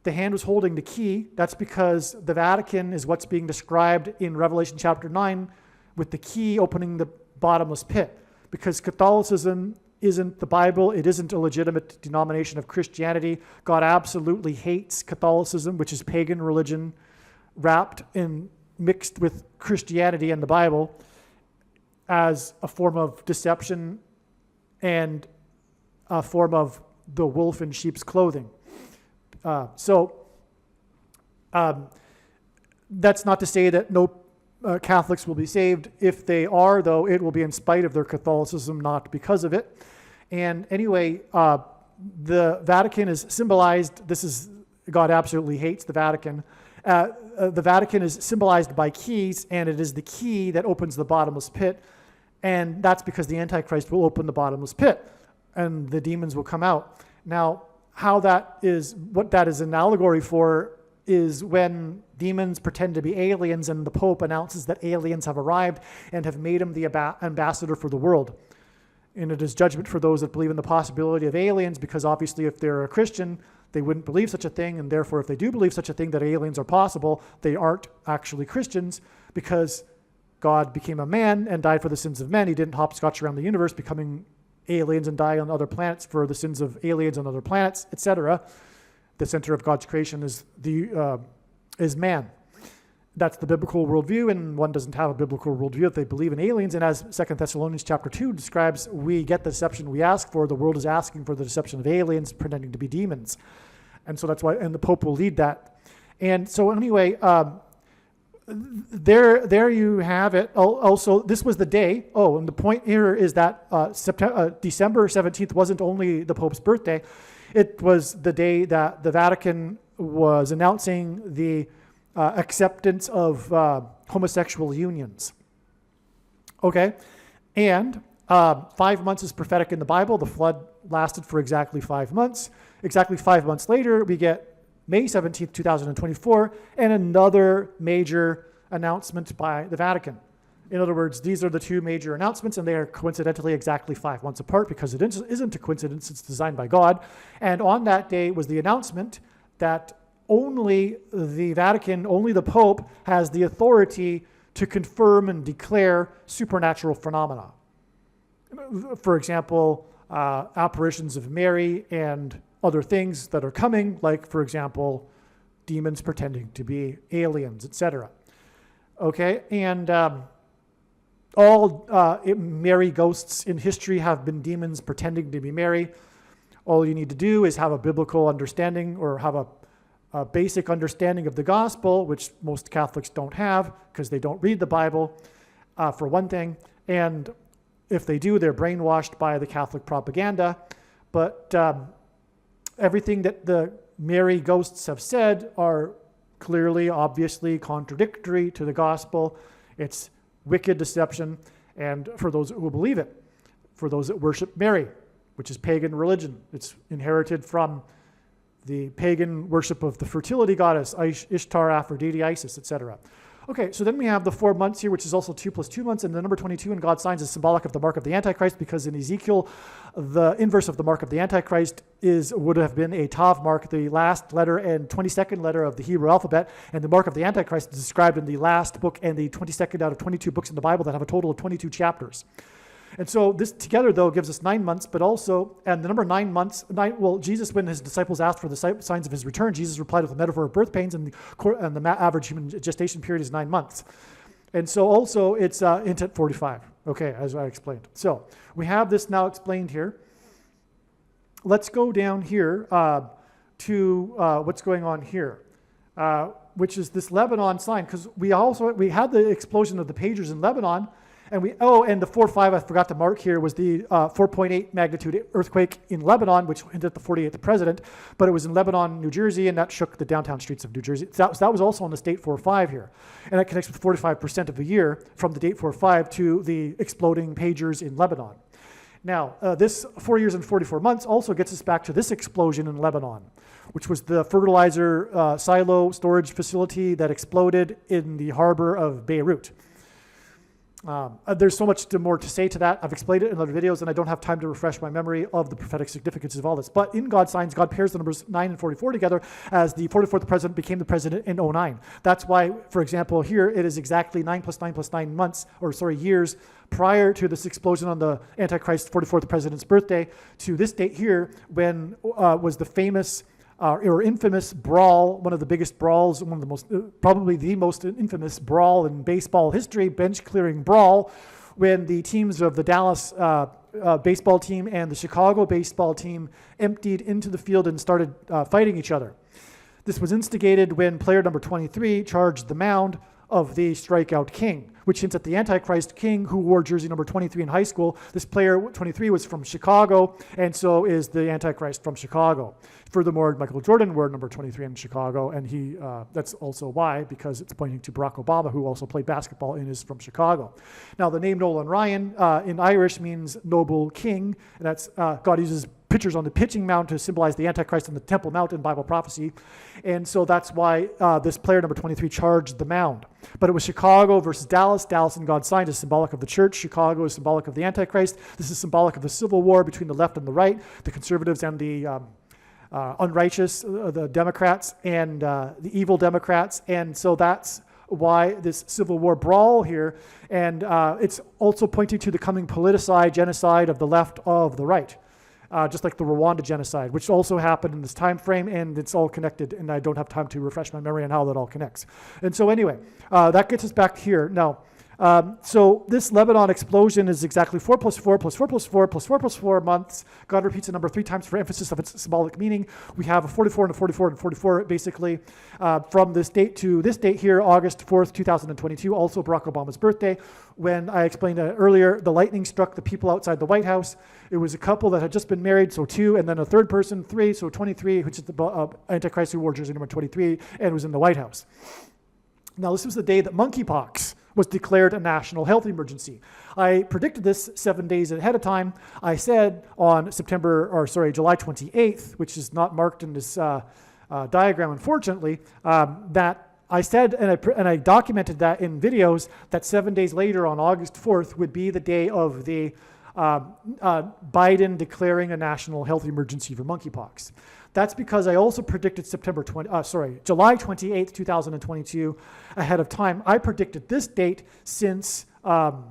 The hand was holding the key. That's because the Vatican is what's being described in Revelation chapter 9 with the key opening the bottomless pit. Because Catholicism isn't the Bible. It isn't a legitimate denomination of Christianity. God absolutely hates Catholicism, which is pagan religion wrapped in mixed with Christianity and the Bible as a form of deception and a form of the wolf in sheep's clothing. That's not to say that no Catholics will be saved. If they are, though, it will be in spite of their Catholicism, not because of it. And anyway, the Vatican is symbolized. God absolutely hates the Vatican. The Vatican is symbolized by keys, and it is the key that opens the bottomless pit. And that's because the Antichrist will open the bottomless pit, and the demons will come out. Now, what that is an allegory for is when demons pretend to be aliens and the Pope announces that aliens have arrived and have made him the ambassador for the world. And it is judgment for those that believe in the possibility of aliens, because obviously if they're a Christian, they wouldn't believe such a thing, and therefore if they do believe such a thing, that aliens are possible, they aren't actually Christians, because God became a man and died for the sins of men. He didn't hopscotch around the universe becoming aliens and die on other planets for the sins of aliens on other planets, etc. The center of God's creation is man. That's the biblical worldview, and one doesn't have a biblical worldview if they believe in aliens. And as 2 Thessalonians chapter 2 describes, we get the deception we ask for. The world is asking for the deception of aliens pretending to be demons. And so that's why, and the Pope will lead that. And so anyway, there you have it. Also, this was the day. Oh, and the point here is that December 17th wasn't only the Pope's birthday. It was the day that the Vatican was announcing the acceptance of homosexual unions. Okay? And 5 months is prophetic in the Bible. The flood lasted for exactly 5 months. Exactly 5 months later, we get May 17th, 2024, and another major announcement by the Vatican. In other words, these are the two major announcements, and they are coincidentally exactly 5 months apart because it isn't a coincidence, it's designed by God. And on that day was the announcement that only the Vatican, only the Pope has the authority to confirm and declare supernatural phenomena. For example, apparitions of Mary and other things that are coming, like, for example, demons pretending to be aliens, etc. Okay, and all Mary ghosts in history have been demons pretending to be Mary. All you need to do is have a biblical understanding or have a basic understanding of the gospel, which most Catholics don't have because they don't read the Bible, for one thing. And if they do, they're brainwashed by the Catholic propaganda. But everything that the Mary ghosts have said are clearly, obviously contradictory to the gospel. It's wicked deception, and for those who believe it, for those that worship Mary, which is pagan religion. It's inherited from the pagan worship of the fertility goddess, Ishtar, Aphrodite, Isis, etc. Okay, so then we have the 4 months here, which is also 2 + 2 months, and the number 22 in God's signs is symbolic of the mark of the Antichrist, because in Ezekiel, the inverse of the mark of the Antichrist would have been a Tav mark, the last letter and 22nd letter of the Hebrew alphabet, and the mark of the Antichrist is described in the last book and the 22nd out of 22 books in the Bible that have a total of 22 chapters. And so this together, though, gives us 9 months, but also, and the number 9 months, Jesus, when his disciples asked for the signs of his return, Jesus replied with a metaphor of birth pains, and the average human gestation period is 9 months. And so also it's int at 45, okay, as I explained. So we have this now explained here. Let's go down here to what's going on here, which is this Lebanon sign, because we had the explosion of the pagers in Lebanon. And and the 4.5 I forgot to mark here was the 4.8 magnitude earthquake in Lebanon, which hit the 48th president, but it was in Lebanon, New Jersey, and that shook the downtown streets of New Jersey. That was also on the state 4.5 here. And that connects with 45% of the year from the date 4.5 to the exploding pagers in Lebanon. Now, this 4 years and 44 months also gets us back to this explosion in Lebanon, which was the fertilizer silo storage facility that exploded in the harbor of Beirut. There's so much more to say to that. I've explained it in other videos, and I don't have time to refresh my memory of the prophetic significance of all this. But in God's signs, God pairs the numbers 9 and 44 together, as the 44th president became the president in 09. That's why, for example, here it is exactly 9 + 9 + 9 months, years prior to this explosion on the Antichrist 44th president's birthday to this date here, when was the famous or infamous brawl, one of the biggest brawls, one of the most, probably the most infamous brawl in baseball history, bench clearing brawl, when the teams of the Dallas baseball team and the Chicago baseball team emptied into the field and started fighting each other. This was instigated when player number 23 charged the mound of the strikeout king, which hints at the Antichrist king who wore jersey number 23 in high school. This player 23 was from Chicago, and so is the Antichrist from Chicago. Furthermore, Michael Jordan wore number 23 in Chicago, and that's also why, because it's pointing to Barack Obama, who also played basketball and is from Chicago. Now, the name Nolan Ryan in Irish means noble king, and that's God uses pictures on the pitching mound to symbolize the Antichrist on the Temple Mount in Bible prophecy. And so that's why this player, number 23, charged the mound. But it was Chicago versus Dallas. Dallas in God's sign is symbolic of the church. Chicago is symbolic of the Antichrist. This is symbolic of the civil war between the left and the right, the conservatives and the unrighteous, the Democrats and the evil Democrats. And so that's why this civil war brawl here, and it's also pointing to the coming politicized genocide of the left of the right. Just like the Rwanda genocide, which also happened in this time frame, and it's all connected, and I don't have time to refresh my memory on how that all connects. And so anyway, that gets us back here. Now, so this Lebanon explosion is exactly 4 plus 4 plus 4 plus 4 plus 4 plus 4 months. God repeats the number 3 times for emphasis of its symbolic meaning. We have a 44 and a 44 and 44 basically from this date to this date here, August 4th, 2022, also Barack Obama's birthday. When I explained earlier, the lightning struck the people outside the White House. It was a couple that had just been married, so 2, and then a third person, 3, so 23, which is the Antichrist who wore jersey number 23, and was in the White House. Now, this was the day that monkeypox was declared a national health emergency. I predicted this 7 days ahead of time. I said on July 28th, which is not marked in this diagram, unfortunately, that I said, and I documented that in videos, that 7 days later on August 4th would be the day of the Biden declaring a national health emergency for monkeypox. That's because I also predicted July 28th, 2022 ahead of time. I predicted this date since April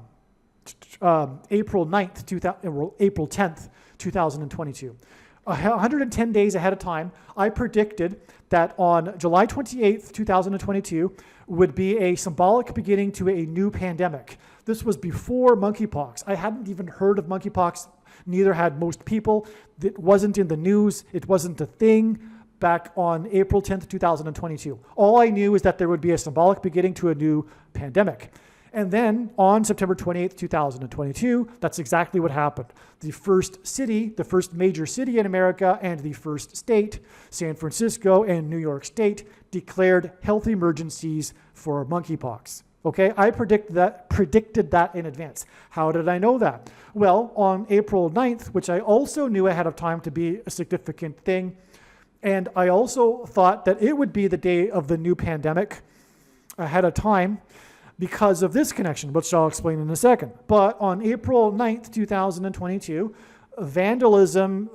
10th, 2022. 110 days ahead of time, I predicted that on July 28th, 2022 would be a symbolic beginning to a new pandemic. This was before monkeypox. I hadn't even heard of monkeypox. Neither had most people. It wasn't in the news. It wasn't a thing back on April 10th, 2022. All I knew is that there would be a symbolic beginning to a new pandemic. And then on September 28th, 2022, that's exactly what happened. The first city, the first major city in America, and the first state, San Francisco and New York State, declared health emergencies for monkeypox. Okay, I predicted that in advance. How did I know that? Well, on April 9th, which I also knew ahead of time to be a significant thing, and I also thought that it would be the day of the new pandemic ahead of time because of this connection, which I'll explain in a second. But on April 9th, 2022, vandalism,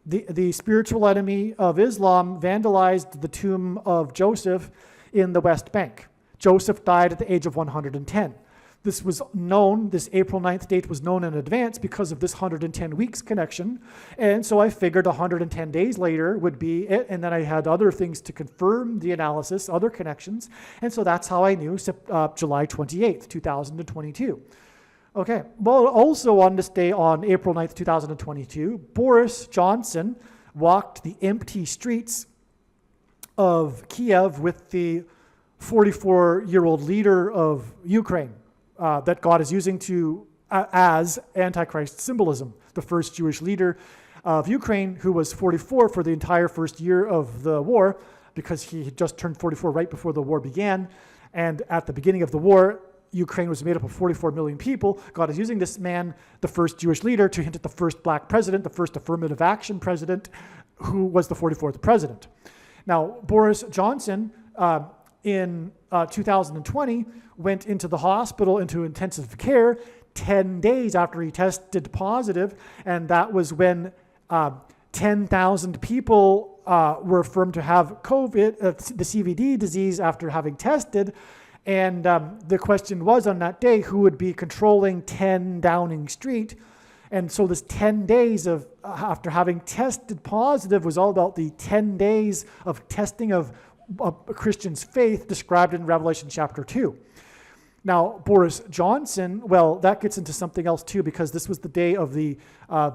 the spiritual enemy of Islam, vandalized the tomb of Joseph in the West Bank. Joseph died at the age of 110. This was known, this April 9th date was known in advance because of this 110 weeks connection. And so I figured 110 days later would be it. And then I had other things to confirm the analysis, other connections. And so that's how I knew July 28th, 2022. Okay, well, also on this day, on April 9th, 2022, Boris Johnson walked the empty streets of Kiev with the 44-year-old leader of Ukraine that God is using as Antichrist symbolism, the first Jewish leader of Ukraine who was 44 for the entire first year of the war because he had just turned 44 right before the war began. And at the beginning of the war, Ukraine was made up of 44 million people. God is using this man, the first Jewish leader, to hint at the first black president, the first affirmative action president, who was the 44th president. Now, Boris Johnson, in 2020, went into the hospital into intensive care 10 days after he tested positive, and that was when 10,000 people were affirmed to have COVID, the CVD disease, after having tested. And the question was on that day, who would be controlling 10 Downing Street? And so this 10 days of after having tested positive was all about the 10 days of testing of a Christian's faith described in Revelation chapter 2. Now, Boris Johnson, well, that gets into something else too, because this was the day of the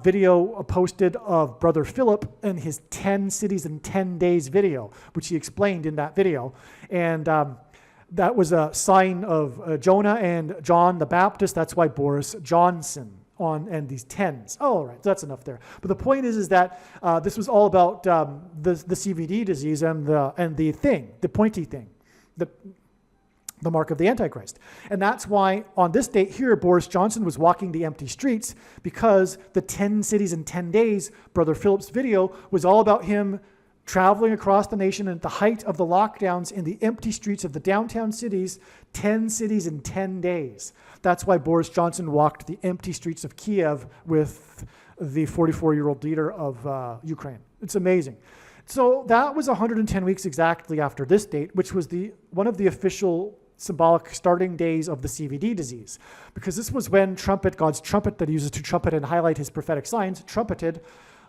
video posted of Brother Philip and his 10 cities in 10 days video, which he explained in that video. And that was a sign of Jonah and John the Baptist. That's why Boris Johnson and these 10s. Oh, all right, that's enough there. But the point is that this was all about the CVD disease and the thing, the pointy thing, the mark of the Antichrist. And that's why on this date here, Boris Johnson was walking the empty streets, because the 10 cities in 10 days, Brother Philip's video, was all about him traveling across the nation at the height of the lockdowns in the empty streets of the downtown cities, 10 cities in 10 days. That's why Boris Johnson walked the empty streets of Kiev with the 44-year-old leader of Ukraine. It's amazing. So that was 110 weeks exactly after this date, which was one of the official symbolic starting days of the CVD disease, because this was when God's trumpet that he uses to trumpet and highlight his prophetic signs, trumpeted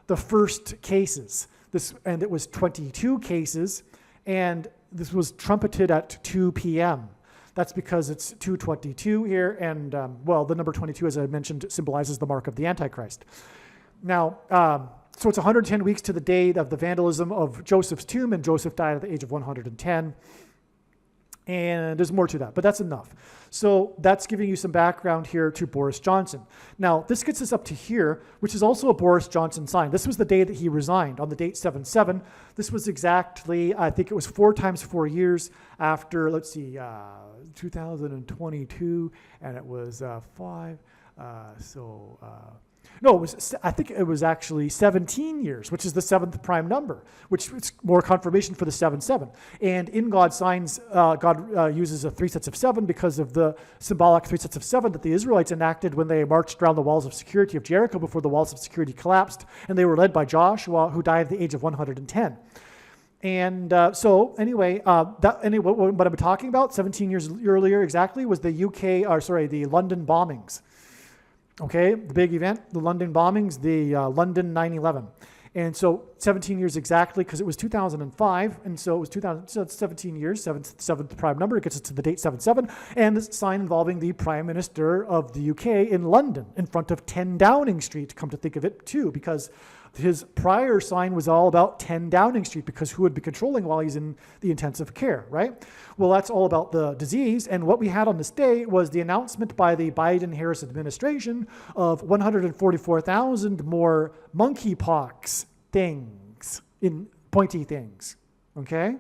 the first cases. And it was 22 cases, and this was trumpeted at 2 p.m. That's because it's 2:22 here, and the number 22, as I mentioned, symbolizes the mark of the Antichrist. Now, so it's 110 weeks to the date of the vandalism of Joseph's tomb, and Joseph died at the age of 110. And there's more to that, but that's enough. So that's giving you some background here to Boris Johnson. Now, this gets us up to here, which is also a Boris Johnson sign. This was the day that he resigned, on the date 7/7. This was exactly, I think it was 4 times 4 years after, 2022, and it was 5. I think it was actually 17 years, which is the 7th prime number, which is more confirmation for the 7/7. And in God's signs, God uses 3 sets of 7 because of the symbolic 3 sets of 7 that the Israelites enacted when they marched around the walls of security of Jericho before the walls of security collapsed, and they were led by Joshua, who died at the age of 110. And what I'm talking about 17 years earlier exactly was the London bombings. Okay, the big event, the London bombings, the London 9/11. And so 17 years exactly, because it was 2005, and so it was 2000, so it's 17 years, seventh prime number, it gets us to the date 7/7, and the sign involving the Prime Minister of the UK in London, in front of 10 Downing Street, come to think of it too, because his prior sign was all about 10 Downing Street, because who would be controlling while he's in the intensive care, right? Well, that's all about the disease, and what we had on this day was the announcement by the Biden-Harris administration of 144,000 more monkeypox things, in pointy things, okay?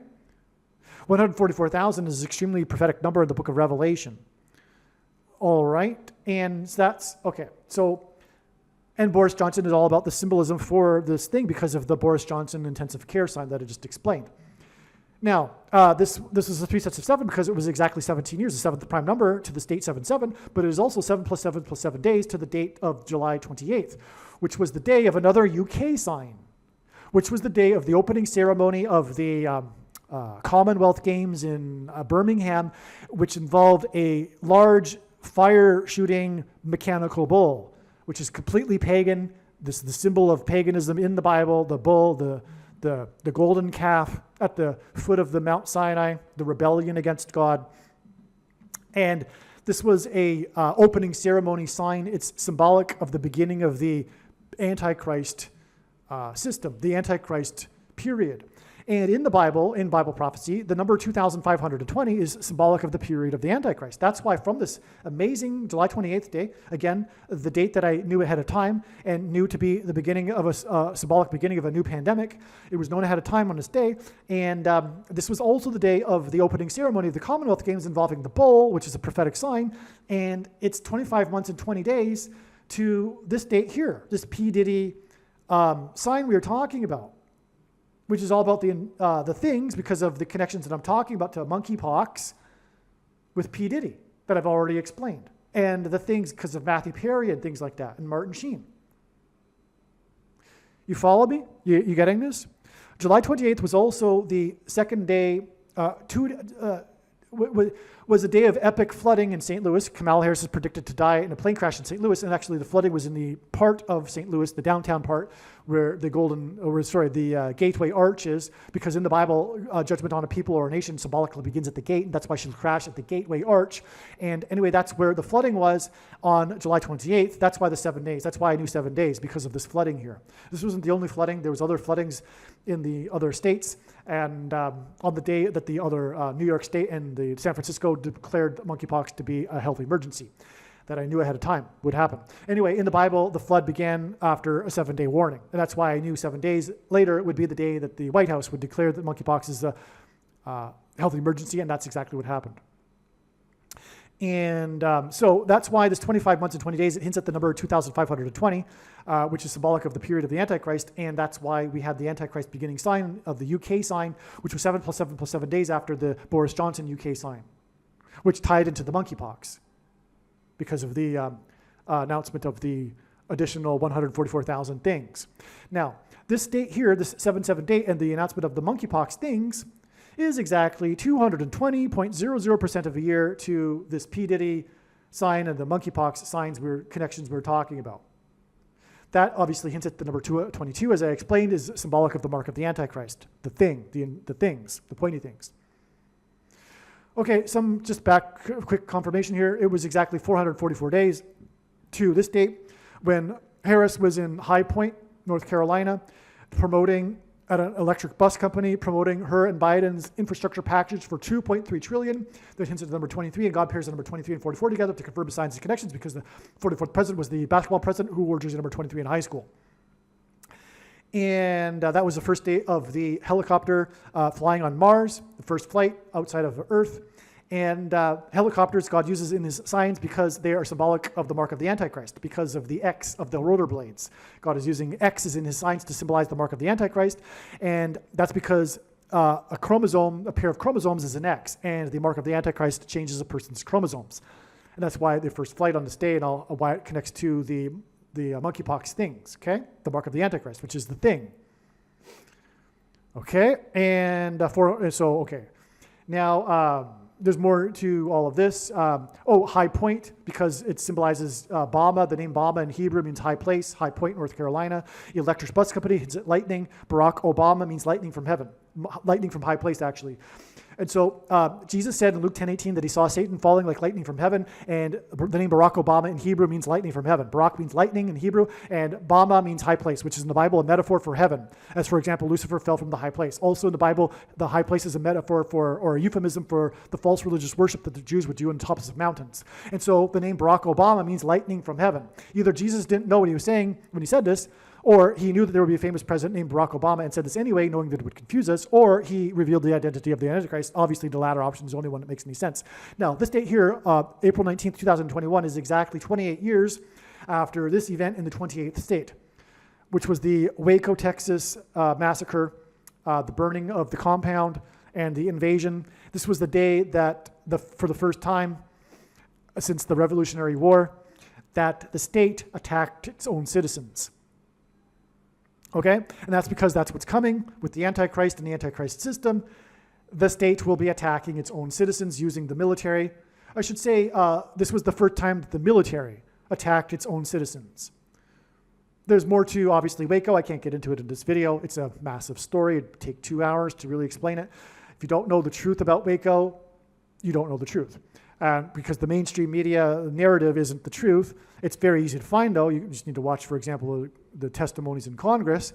144,000 is an extremely prophetic number in the book of Revelation. All right, and that's, okay, so, and Boris Johnson is all about the symbolism for this thing because of the Boris Johnson intensive care sign that I just explained. Now, this is the 3 sets of 7 because it was exactly 17 years, the 7th prime number to this date 7/7, but it is also 7 + 7 + 7 days to the date of July 28th, which was the day of another UK sign, which was the day of the opening ceremony of the Commonwealth Games in Birmingham, which involved a large fire-shooting mechanical bull, which is completely pagan. This is the symbol of paganism in the Bible, the bull, the golden calf at the foot of the Mount Sinai, the rebellion against God. And this was a opening ceremony sign. It's symbolic of the beginning of the Antichrist system, the Antichrist period. And in the Bible, in Bible prophecy, the number 2,520 is symbolic of the period of the Antichrist. That's why from this amazing July 28th day, again, the date that I knew ahead of time and knew to be the beginning of a symbolic beginning of a new pandemic, it was known ahead of time on this day. And this was also the day of the opening ceremony of the Commonwealth Games involving the bull, which is a prophetic sign. And it's 25 months and 20 days to this date here, this P. Diddy sign we were talking about, which is all about the things because of the connections that I'm talking about to monkeypox with P. Diddy that I've already explained. And the things because of Matthew Perry and things like that, and Martin Sheen. You follow me? You getting this? July 28th was also the second day, was a day of epic flooding in St. Louis. Kamala Harris is predicted to die in a plane crash in St. Louis, and actually the flooding was in the part of St. Louis, the downtown part, where the Gateway Arch is, because in the Bible, judgment on a people or a nation symbolically begins at the gate, and that's why she'll crash at the Gateway Arch. And anyway, that's where the flooding was on July 28th. That's why the 7 days. That's why I knew 7 days, because of this flooding here. This wasn't the only flooding. There was other floodings in the other states, and on the day that the other New York State and the San Francisco declared monkeypox to be a health emergency that I knew ahead of time would happen. Anyway, in the Bible, the flood began after a 7-day warning. And that's why I knew 7 days later it would be the day that the White House would declare that monkeypox is a health emergency, and that's exactly what happened. And so that's why this 25 months and 20 days, it hints at the number 2,520, which is symbolic of the period of the Antichrist. And that's why we had the Antichrist beginning sign of the UK sign, which was 7 + 7 + 7 days after the Boris Johnson UK sign, which tied into the monkeypox because of the announcement of the additional 144,000 things. Now, this date here, this 7/7 date, and the announcement of the monkeypox things is exactly 220.00% of a year to this P. Diddy sign and the monkeypox connections we're talking about. That obviously hints at the number 22, as I explained, is symbolic of the mark of the Antichrist, the thing, the things, the pointy things. Okay, some just quick confirmation here. It was exactly 444 days to this date when Harris was in High Point, North Carolina, promoting at an electric bus company, promoting her and Biden's infrastructure package for $2.3 trillion. That hints at the number 23, and God pairs the number 23 and 44 together to confirm his signs and connections, because the 44th president was the basketball president who wore jersey number 23 in high school. And that was the first day of the helicopter flying on Mars, the first flight outside of Earth. And helicopters God uses in his signs because they are symbolic of the mark of the Antichrist, because of the X of the rotor blades. God is using X's in his signs to symbolize the mark of the Antichrist. And that's because a pair of chromosomes is an X, and the mark of the Antichrist changes a person's chromosomes. And that's why the first flight on this day, and why it connects to the monkeypox things, okay? The mark of the Antichrist, which is the thing. Okay, and okay. Now, there's more to all of this. High Point, because it symbolizes Bama. The name Bama in Hebrew means high place, High Point, North Carolina. Electric bus company, it's lightning. Barack Obama means lightning from heaven. Lightning from high place, actually. And so Jesus said in Luke 10:18 that he saw Satan falling like lightning from heaven, and the name Barack Obama in Hebrew means lightning from heaven. Barak means lightning in Hebrew, and Bama means high place, which is in the Bible a metaphor for heaven. As for example, Lucifer fell from the high place. Also in the Bible, the high place is a metaphor for, or a euphemism for, the false religious worship that the Jews would do on tops of mountains. And so the name Barack Obama means lightning from heaven. Either Jesus didn't know what he was saying when he said this, or he knew that there would be a famous president named Barack Obama and said this anyway, knowing that it would confuse us, or he revealed the identity of the Antichrist. Obviously, the latter option is the only one that makes any sense. Now, this date here, April 19th, 2021, is exactly 28 years after this event in the 28th state, which was the Waco, Texas massacre, the burning of the compound, and the invasion. This was the day that, for the first time since the Revolutionary War, that the state attacked its own citizens. Okay, and that's because that's what's coming with the Antichrist and the Antichrist system. The state will be attacking its own citizens using the military. I should say this was the first time that the military attacked its own citizens. There's more to, obviously, Waco. I can't get into it in this video. It's a massive story. It'd take 2 hours to really explain it. If you don't know the truth about Waco, you don't know the truth. Because the mainstream media narrative isn't the truth. It's very easy to find, though. You just need to watch, for example, the testimonies in Congress.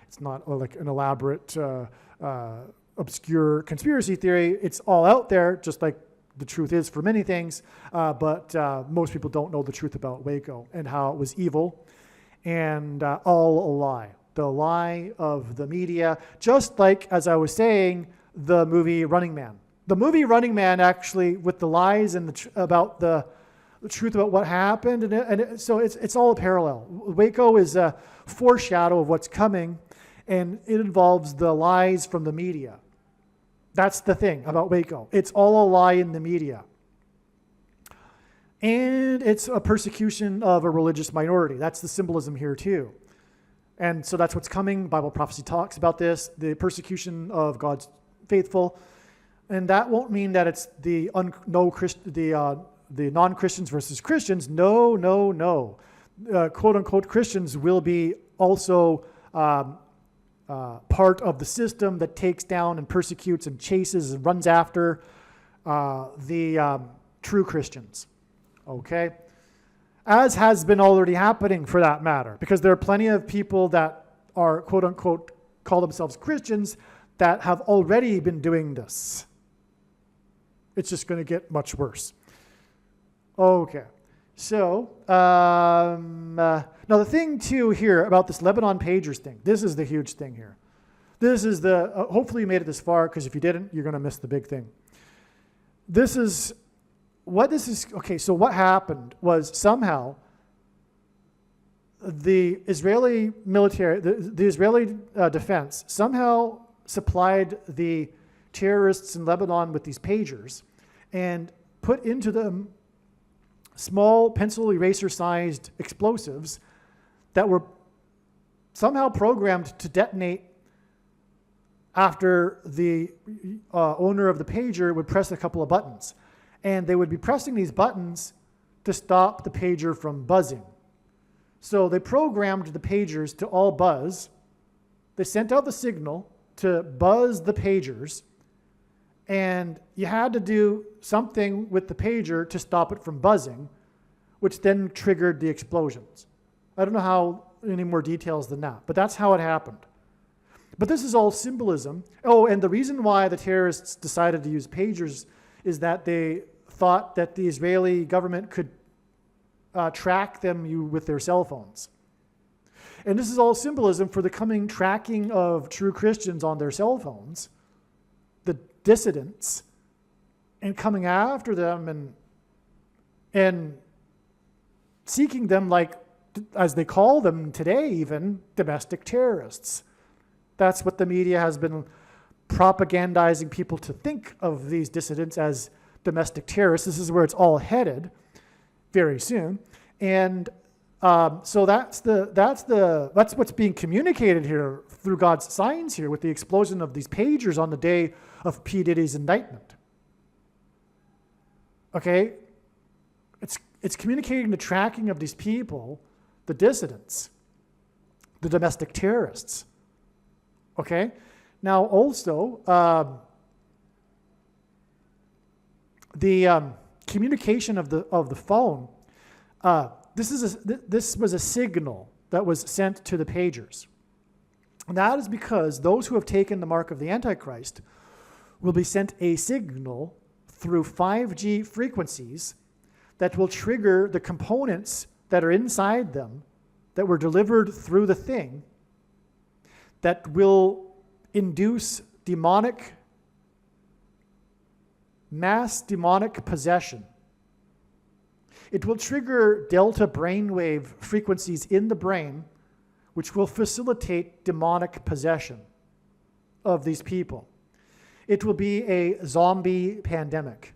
It's not like an elaborate, obscure conspiracy theory. It's all out there, just like the truth is for many things. But most people don't know the truth about Waco and how it was evil and all a lie. The lie of the media, just like, as I was saying, the movie Running Man. The movie Running Man, actually, with the lies and about the truth about what happened, so it's all a parallel. Waco is a foreshadow of what's coming, and it involves the lies from the media. That's the thing about Waco. It's all a lie in the media. And it's a persecution of a religious minority. That's the symbolism here, too. And so that's what's coming. Bible prophecy talks about this, the persecution of God's faithful. And that won't mean that it's the non-Christians versus Christians. No. Quote-unquote Christians will be also part of the system that takes down and persecutes and chases and runs after the true Christians. Okay? As has been already happening, for that matter, because there are plenty of people that are, quote-unquote, call themselves Christians that have already been doing this. It's just going to get much worse. Okay, so now the thing too here about this Lebanon pagers thing, this is the huge thing here. This is the, hopefully you made it this far, because if you didn't, you're going to miss the big thing. Okay, so what happened was somehow the Israeli military, the Israeli defense somehow supplied the terrorists in Lebanon with these pagers and put into them small pencil eraser-sized explosives that were somehow programmed to detonate after the owner of the pager would press a couple of buttons. And they would be pressing these buttons to stop the pager from buzzing. So they programmed the pagers to all buzz. They sent out the signal to buzz the pagers, and you had to do something with the pager to stop it from buzzing, which then triggered the explosions. I don't know how any more details than that, but that's how it happened. But this is all symbolism. Oh, and the reason why the terrorists decided to use pagers is that they thought that the Israeli government could track them with their cell phones. And this is all symbolism for the coming tracking of true Christians on their cell phones, the dissidents, and coming after them and seeking them, like, as they call them today even, domestic terrorists. That's what the media has been propagandizing people to think of these dissidents as domestic terrorists. This is where it's all headed very soon. And so that's what's being communicated here through God's signs here with the explosion of these pagers on the day of P. Diddy's indictment. Okay? It's communicating the tracking of these people, the dissidents, the domestic terrorists. Okay? Now also, the communication of the phone, this was a signal that was sent to the pagers. And that is because those who have taken the mark of the Antichrist will be sent a signal through 5G frequencies that will trigger the components that are inside them that were delivered through the thing that will induce mass demonic possession. It will trigger delta brainwave frequencies in the brain, which will facilitate demonic possession of these people. It will be a zombie pandemic.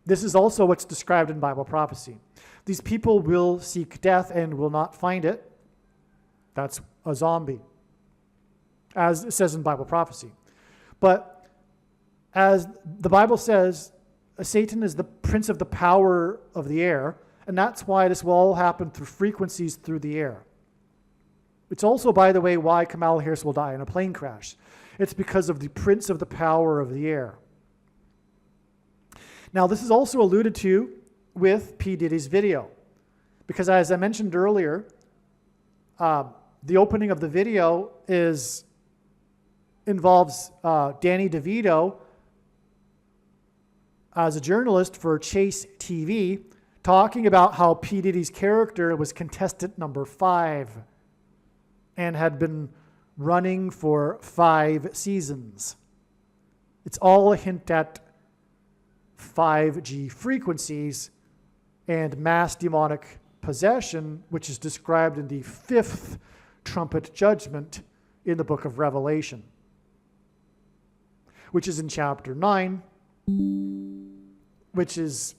This is also what's described in Bible prophecy. These people will seek death and will not find it. That's a zombie, as it says in Bible prophecy. But as the Bible says, Satan is the prince of the power of the air, and that's why this will all happen through frequencies through the air. It's also, by the way, why Kamala Harris will die in a plane crash. It's because of the prince of the power of the air. Now, this is also alluded to with P. Diddy's video, because as I mentioned earlier, the opening of the video involves Danny DeVito as a journalist for Chase TV, talking about how P. Diddy's character was contestant number 5 and had been running for 5 seasons. It's all a hint at 5G frequencies and mass demonic possession, which is described in the 5th trumpet judgment in the book of Revelation, which is in chapter 9, which is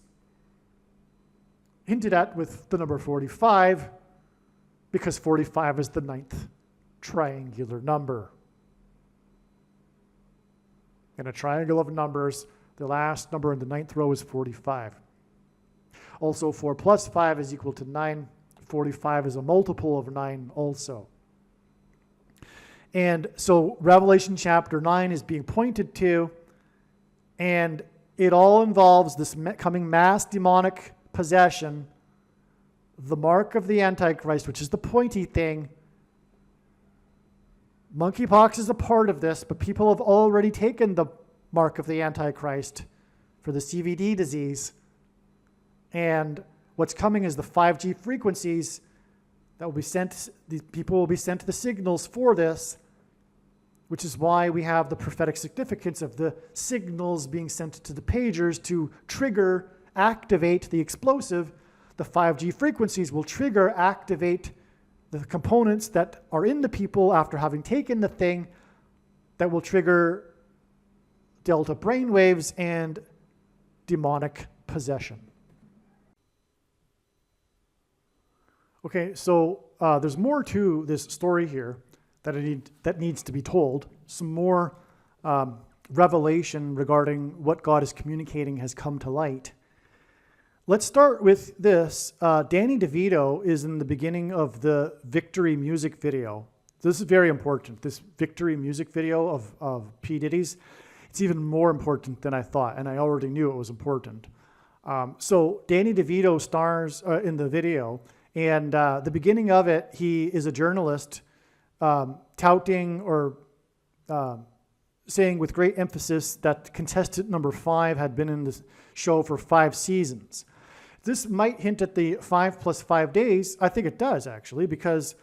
hinted at with the number 45, because 45 is the 9th triangular number. In a triangle of numbers, the last number in the 9th row is 45. Also, 4 plus 5 is equal to 9. 45 is a multiple of 9 also. And so Revelation chapter 9 is being pointed to, and it all involves this coming mass demonic possession, the mark of the Antichrist, which is the pointy thing. Monkeypox is a part of this, but people have already taken the mark of the Antichrist for the CVD disease. And what's coming is the 5G frequencies that will be sent, these people will be sent the signals for this, which is why we have the prophetic significance of the signals being sent to the pagers to trigger, activate the explosive. The 5G frequencies will trigger, activate the components that are in the people after having taken the thing that will trigger delta brainwaves and demonic possession. Okay, so there's more to this story here that needs to be told. Some more revelation regarding what God is communicating has come to light. Let's start with this. Danny DeVito is in the beginning of the Victory music video. This is very important. This Victory music video of P. Diddy's, it's even more important than I thought, and I already knew it was important. So Danny DeVito stars in the video, and the beginning of it, he is a journalist touting or saying with great emphasis that contestant number 5 had been in the show for 5 seasons. This might hint at the 5 plus 5 days. I think it does, actually, because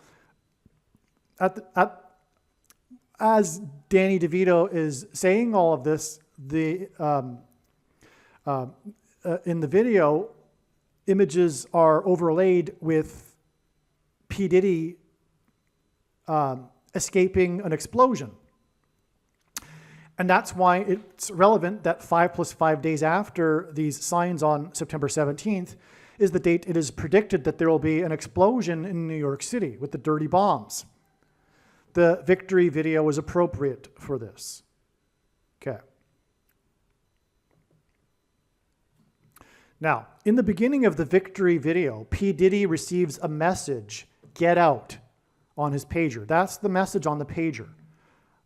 as Danny DeVito is saying all of this, in the video, images are overlaid with P. Diddy escaping an explosion. And that's why it's relevant that 5 plus 5 days after these signs on September 17th is the date it is predicted that there will be an explosion in New York City with the dirty bombs. The Victory video is appropriate for this. Okay. Now, in the beginning of the Victory video, P. Diddy receives a message, "Get out," on his pager. That's the message on the pager.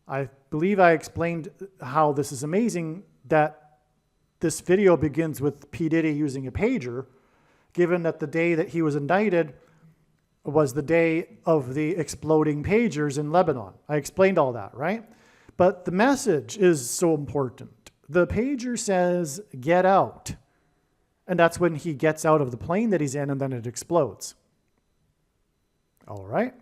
I believe I explained how this is amazing that this video begins with P. Diddy using a pager, given that the day that he was indicted was the day of the exploding pagers in Lebanon. I explained all that, right? But the message is so important. The pager says, "Get out." And that's when he gets out of the plane that he's in, and then it explodes. All right?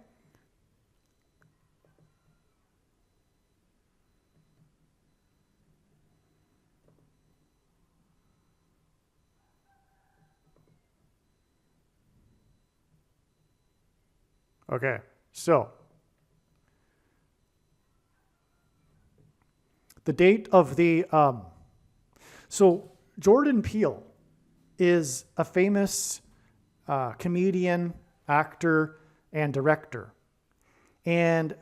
Okay, so the date of the, so Jordan Peele is a famous comedian, actor, and director. And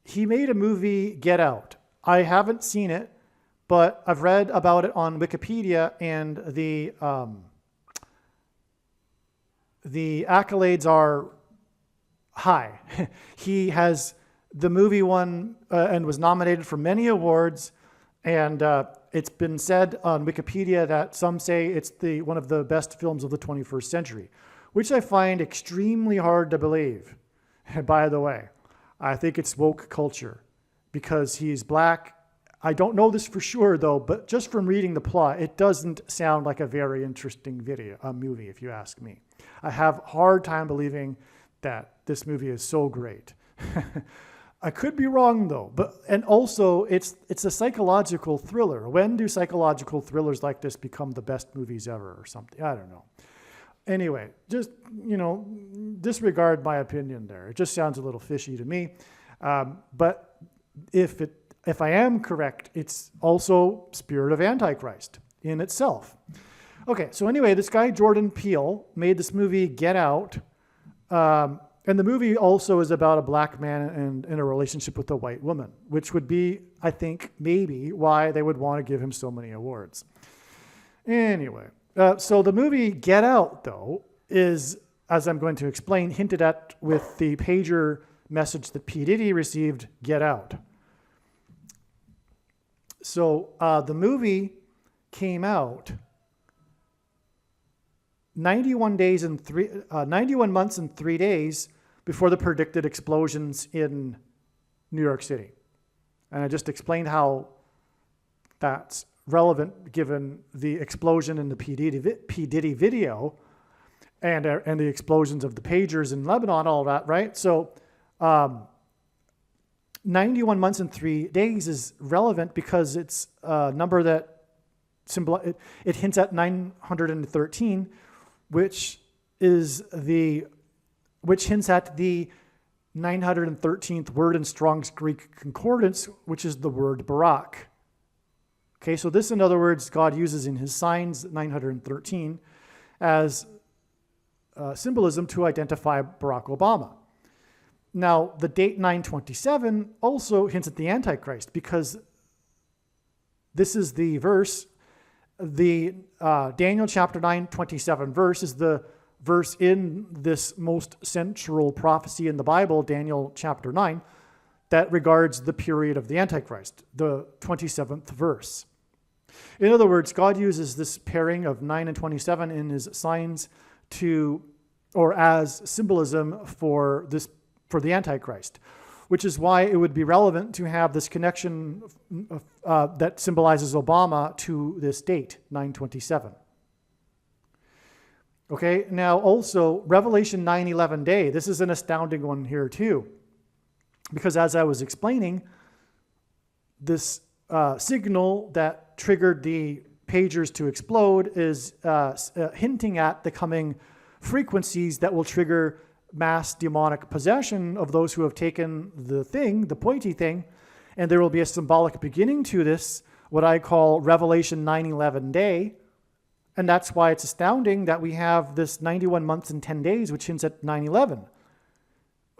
he made a movie, Get Out. I haven't seen it, but I've read about it on Wikipedia, and the accolades are high. The movie won and was nominated for many awards, and it's been said on Wikipedia that some say it's one of the best films of the 21st century, which I find extremely hard to believe. By the way, I think it's woke culture because he's black. I don't know this for sure though, but just from reading the plot, it doesn't sound like a very interesting movie, if you ask me. I have a hard time believing that this movie is so great. I could be wrong though, and also it's a psychological thriller. When do psychological thrillers like this become the best movies ever or something? I don't know. Anyway, just, disregard my opinion there. It just sounds a little fishy to me. But if I am correct, it's also Spirit of Antichrist in itself. Okay, so anyway, this guy Jordan Peele made this movie Get Out. And the movie also is about a black man and in a relationship with a white woman, which would be, I think, maybe why they would want to give him so many awards. Anyway, so the movie Get Out, though, is, as I'm going to explain, hinted at with the pager message that P. Diddy received, "Get out." So the movie came out 91 months and 3 days before the predicted explosions in New York City. And I just explained how that's relevant given the explosion in the P. Diddy video and the explosions of the pagers in Lebanon, all that, right? So 91 months and 3 days is relevant because it's a number that it hints at 913, which hints at the 913th word in Strong's Greek Concordance, which is the word Barak. Okay, so this, in other words, God uses in his signs 913 as symbolism to identify Barack Obama. Now, the date 927 also hints at the Antichrist, because this is the verse, the Daniel chapter 9:27 verse is the verse in this most central prophecy in the Bible, Daniel chapter 9, that regards the period of the Antichrist, the 27th verse. In other words, God uses this pairing of 9 and 27 in his signs to, or as symbolism for the Antichrist, which is why it would be relevant to have this connection that symbolizes Obama to this date, 927. Okay, now also Revelation 9:11 day. This is an astounding one here too, because as I was explaining, this signal that triggered the pagers to explode is hinting at the coming frequencies that will trigger mass demonic possession of those who have taken the thing, the pointy thing, and there will be a symbolic beginning to this, what I call Revelation 9:11 day. And that's why it's astounding that we have this 91 months and 10 days, which hints at 9/11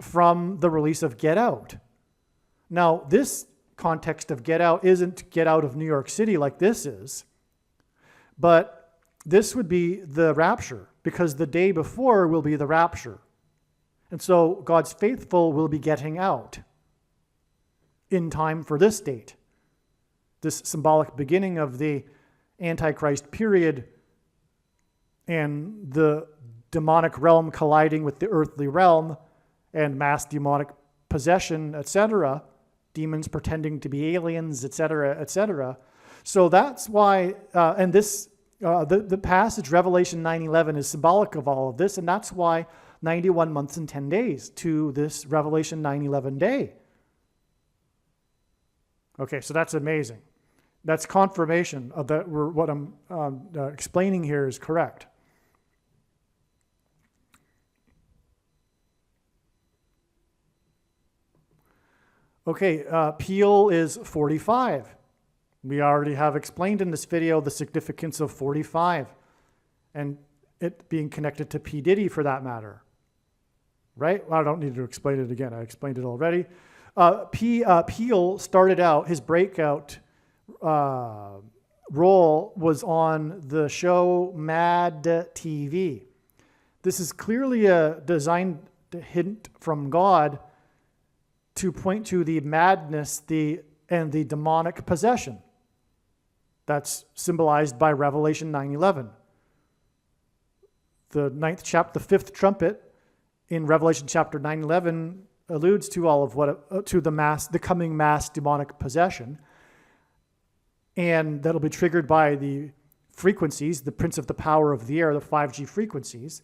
from the release of Get Out. Now, this context of Get Out isn't Get Out of New York City like this is, but this would be the rapture, because the day before will be the rapture. And so God's faithful will be getting out in time for this date, this symbolic beginning of the Antichrist period and the demonic realm colliding with the earthly realm and mass demonic possession, etc., demons pretending to be aliens, etc., etc. So that's why, and this, the passage Revelation 9:11 is symbolic of all of this, and that's why 91 months and 10 days to this Revelation 9:11 day. Okay, so that's amazing. That's confirmation of that what I'm explaining here is correct. Okay, Peel is 45. We already have explained in this video the significance of 45 and it being connected to P. Diddy for that matter. Right? Well, I don't need to explain it again. I explained it already. Peel started out, his breakout role was on the show Mad TV. This is clearly a designed hint from God to point to the madness and the demonic possession that's symbolized by Revelation 9:11. The 9th chapter, the 5th trumpet in Revelation chapter 9:11 alludes to all of what to the coming mass demonic possession, and that'll be triggered by the frequencies, the prince of the power of the air, the 5G frequencies.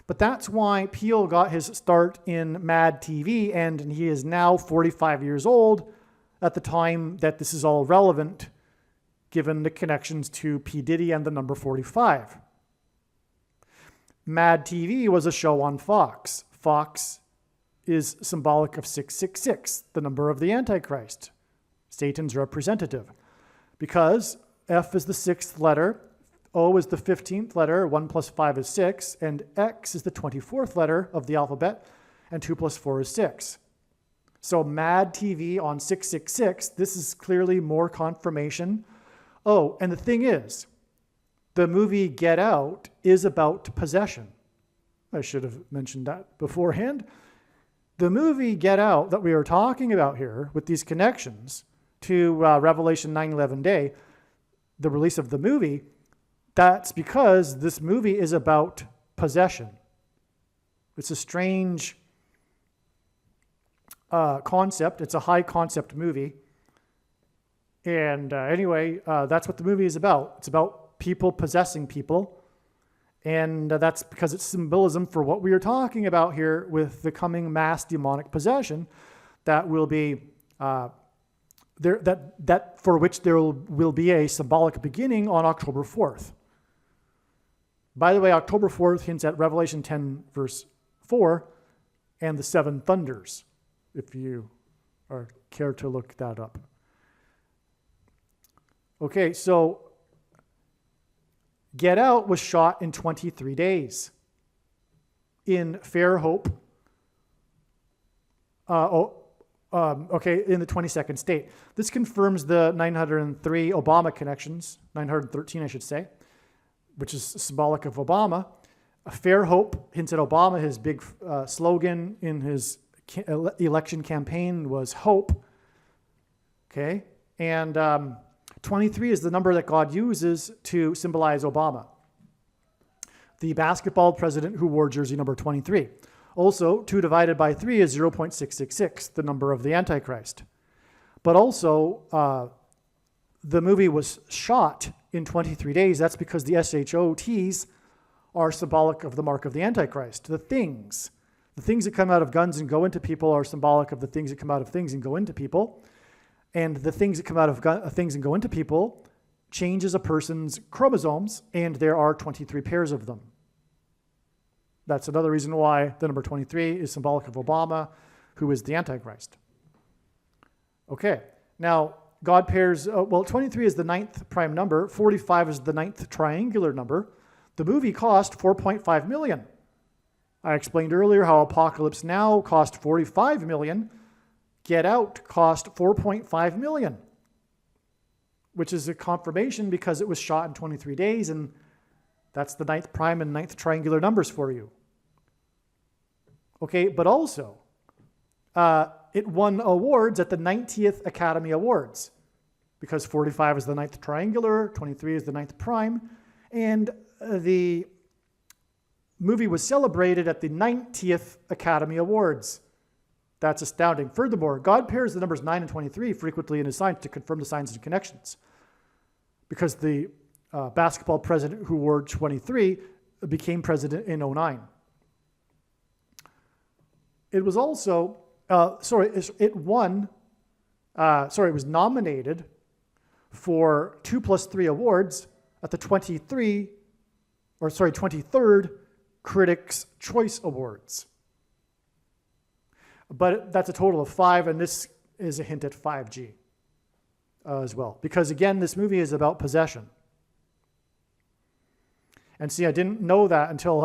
But that's why Peel got his start in Mad TV, and he is now 45 years old at the time that this is all relevant, given the connections to P. Diddy and the number 45. Mad TV was a show on Fox. Fox is symbolic of 666, the number of the Antichrist, Satan's representative. Because F is the 6th letter, O is the 15th letter, 1 plus 5 is 6, and X is the 24th letter of the alphabet, and 2 plus 4 is 6. So Mad TV on 666, this is clearly more confirmation. Oh, and the thing is, the movie Get Out is about possession. I should have mentioned that beforehand. The movie Get Out that we are talking about here, with these connections to Revelation 9:11 day, the release of the movie, that's because this movie is about possession. It's a strange concept. It's a high concept movie. And anyway, that's what the movie is about. It's about people possessing people. And that's because it's symbolism for what we are talking about here with the coming mass demonic possession that will be that for which there will be a symbolic beginning on October 4th. By the way, October 4th hints at Revelation 10, verse 4, and the 7 thunders, if you care to look that up. Okay, so Get Out was shot in 23 days. in Fairhope, in the 22nd state. This confirms the 903 Obama connections, 913 I should say, which is symbolic of Obama. Fairhope hints at Obama. His big slogan in his election campaign was hope. Okay, and 23 is the number that God uses to symbolize Obama, the basketball president who wore jersey number 23. Also, 2 divided by 3 is 0.666, the number of the Antichrist. But also, the movie was shot in 23 days. That's because the SHOTs are symbolic of the mark of the Antichrist. The things that come out of guns and go into people are symbolic of the things that come out of things and go into people. And the things that come out of things and go into people changes a person's chromosomes, and there are 23 pairs of them. That's another reason why the number 23 is symbolic of Obama, who is the Antichrist. Okay, now God pairs, 23 is the 9th prime number, 45 is the 9th triangular number. The movie cost $4.5 million. I explained earlier how Apocalypse Now cost $45 million. Get Out cost $4.5 million, which is a confirmation because it was shot in 23 days, and that's the 9th prime and 9th triangular numbers for you. Okay, but also, it won awards at the 90th Academy Awards because 45 is the 9th triangular, 23 is the 9th prime, and the movie was celebrated at the 90th Academy Awards. That's astounding. Furthermore, God pairs the numbers 9 and 23 frequently in his signs to confirm the signs and connections, because the basketball president who wore 23 became president in 09. It was also, it was nominated for 2+3 awards at the 23rd Critics' Choice Awards. But that's a total of 5, and this is a hint at 5G as well. Because again, this movie is about possession. And see, I didn't know that until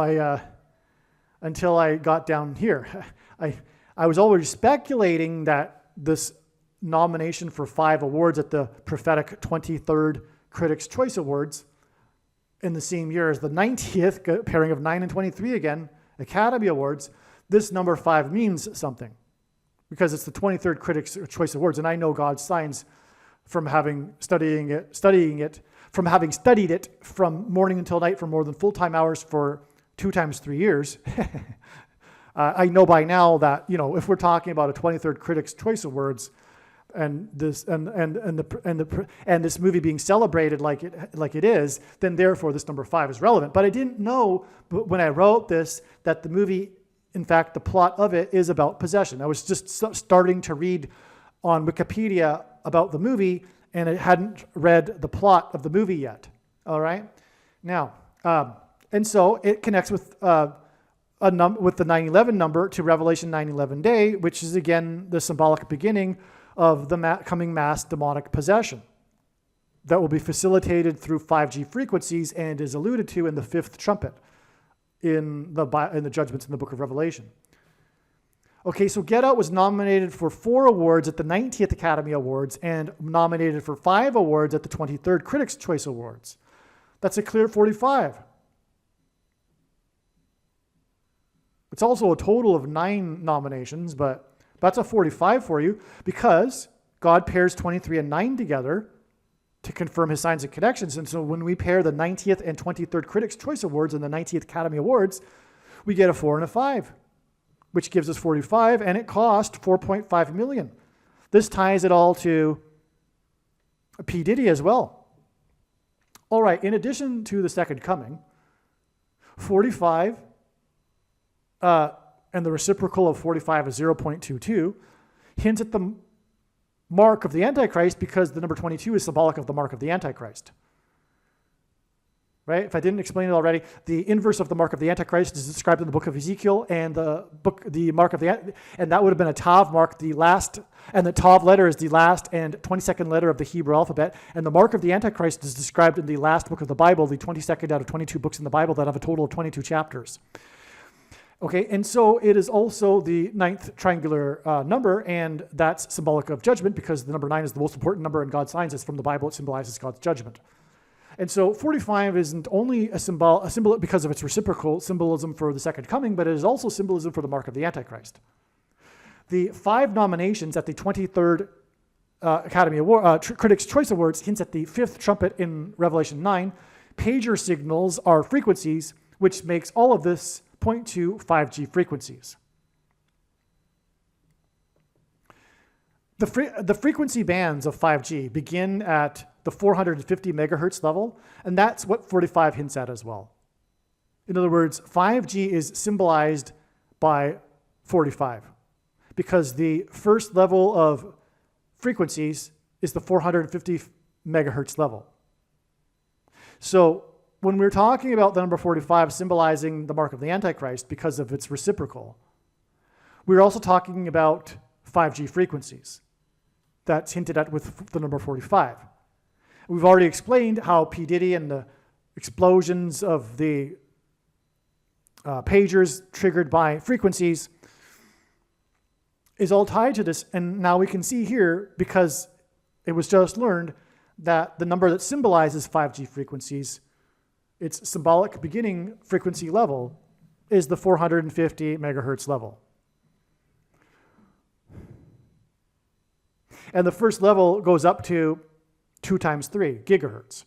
I got down here. I was always speculating that this nomination for 5 awards at the prophetic 23rd Critics' Choice Awards in the same year as the 90th pairing of 9 and 23 again, Academy Awards, this number 5 means something because it's the 23rd Critics' Choice Awards, and I know God's signs from having studied it from morning until night for more than full-time hours for 2 times 3 years. I know by now that, if we're talking about a 23rd Critics' Choice Awards and this this movie being celebrated like it is, then therefore this number 5 is relevant. But I didn't know when I wrote this that the movie, in fact, the plot of it is about possession. I was just starting to read on Wikipedia about the movie, and I hadn't read the plot of the movie yet. All right? Now, and so it connects with the 9/11 number to Revelation 9/11 day, which is again the symbolic beginning of the coming mass demonic possession that will be facilitated through 5G frequencies and is alluded to in the 5th trumpet in the judgments in the book of Revelation. Okay, so Get Out was nominated for 4 awards at the 90th Academy Awards and nominated for 5 awards at the 23rd Critics' Choice Awards. That's a clear 45. It's also a total of 9 nominations, but that's a 45 for you because God pairs 23 and 9 together to confirm his signs and connections. And so when we pair the 90th and 23rd Critics' Choice Awards and the 90th Academy Awards, we get a 4 and a 5, which gives us 45, and it cost $4.5 million. This ties it all to P. Diddy as well. All right, in addition to the second coming, 45, and the reciprocal of 45 is 0.22, hints at the mark of the Antichrist because the number 22 is symbolic of the mark of the Antichrist. Right? If I didn't explain it already, the inverse of the mark of the Antichrist is described in the book of Ezekiel, and the mark of the, and that would have been a Tav mark, the last, and the Tav letter is the last and 22nd letter of the Hebrew alphabet, and the mark of the Antichrist is described in the last book of the Bible, the 22nd out of 22 books in the Bible that have a total of 22 chapters. Okay, and so it is also the ninth triangular number, and that's symbolic of judgment because the number 9 is the most important number in God's signs. It's from the Bible. It symbolizes God's judgment. And so 45 isn't only a symbol because of its reciprocal symbolism for the second coming, but it is also symbolism for the mark of the Antichrist. The 5 nominations at the 23rd Academy Award, Critics' Choice Awards hints at the 5th trumpet in Revelation 9. Pager signals are frequencies, which makes all of this point to 5G frequencies. The frequency bands of 5G begin at the 450 megahertz level, and that's what 45 hints at as well. In other words, 5G is symbolized by 45 because the first level of frequencies is the 450 megahertz level. So when we're talking about the number 45 symbolizing the mark of the Antichrist because of its reciprocal, we're also talking about 5G frequencies. That's hinted at with the number 45. We've already explained how P. Diddy and the explosions of the pagers triggered by frequencies is all tied to this. And now we can see here, because it was just learned, that the number that symbolizes 5G frequencies, its symbolic beginning frequency level, is the 450 megahertz level. And the first level goes up to 2 times 3 gigahertz.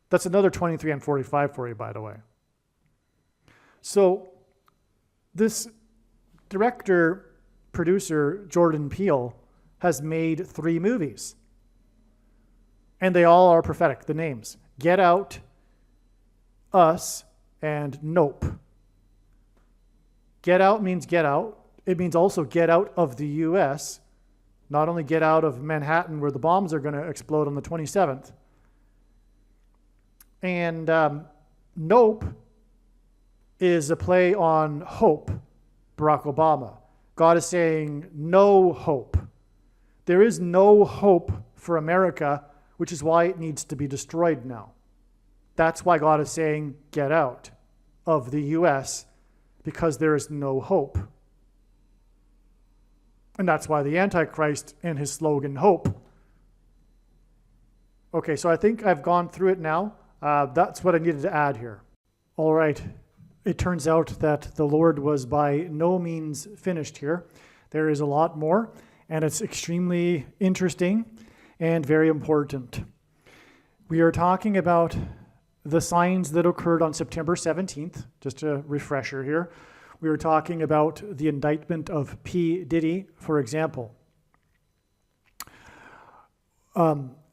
That's another 23 and 45 for you, by the way. So this director, producer, Jordan Peele, has made 3 movies. And they all are prophetic, the names: Get Out, Us, and Nope. Get Out means get out. It means also get out of the U.S., not only get out of Manhattan where the bombs are going to explode on the 27th. And Nope is a play on hope, Barack Obama. God is saying no hope. There is no hope for America, which is why it needs to be destroyed now. That's why God is saying get out of the U.S., because there is no hope. And that's why the Antichrist and his slogan, hope. Okay, so I think I've gone through it now. That's what I needed to add here. All right. It turns out that the Lord was by no means finished here. There is a lot more, and it's extremely interesting and very important. We are talking about the signs that occurred on September 17th, just a refresher here. We were talking about the indictment of P. Diddy, for example.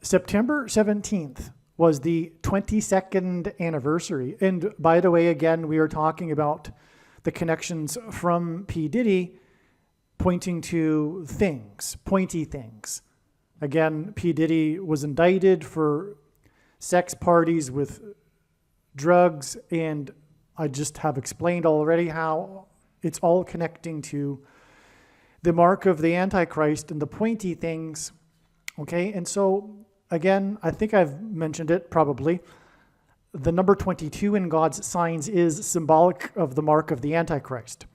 September 17th was the 22nd anniversary. And by the way, again, we are talking about the connections from P. Diddy pointing to things, pointy things. Again, P. Diddy was indicted for sex parties with drugs, and I just have explained already how it's all connecting to the mark of the Antichrist and the pointy things. Okay, and so again, I think I've mentioned it probably. The number 22 in God's signs is symbolic of the mark of the Antichrist.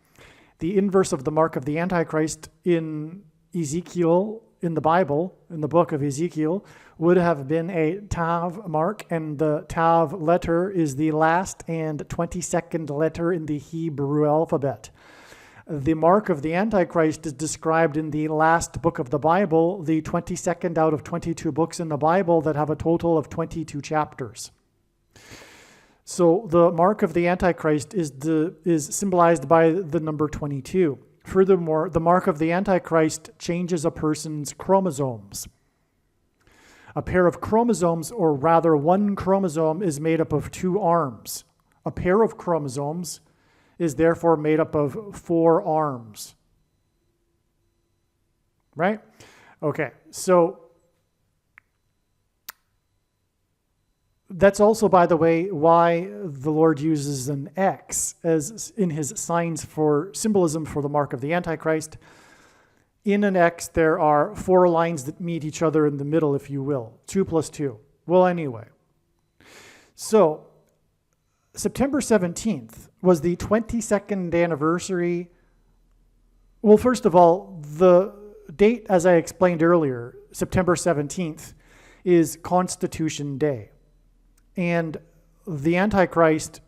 The inverse of the mark of the Antichrist in Ezekiel, in the Bible, in the book of Ezekiel, would have been a Tav mark, and the Tav letter is the last and 22nd letter in the Hebrew alphabet. The mark of the Antichrist is described in the last book of the Bible, the 22nd out of 22 books in the Bible that have a total of 22 chapters. So the mark of the Antichrist is symbolized by the number 22. Furthermore, the mark of the Antichrist changes a person's chromosomes. A pair of chromosomes, or rather one chromosome, is made up of 2 arms. A pair of chromosomes is therefore made up of 4 arms. Right? Okay, so that's also, by the way, why the Lord uses an X as in his signs for symbolism for the mark of the Antichrist. In an X, there are 4 lines that meet each other in the middle, if you will. 2 plus 2. Well, anyway. So September 17th was the 22nd anniversary. Well, first of all, the date, as I explained earlier, September 17th, is Constitution Day. And the Antichrist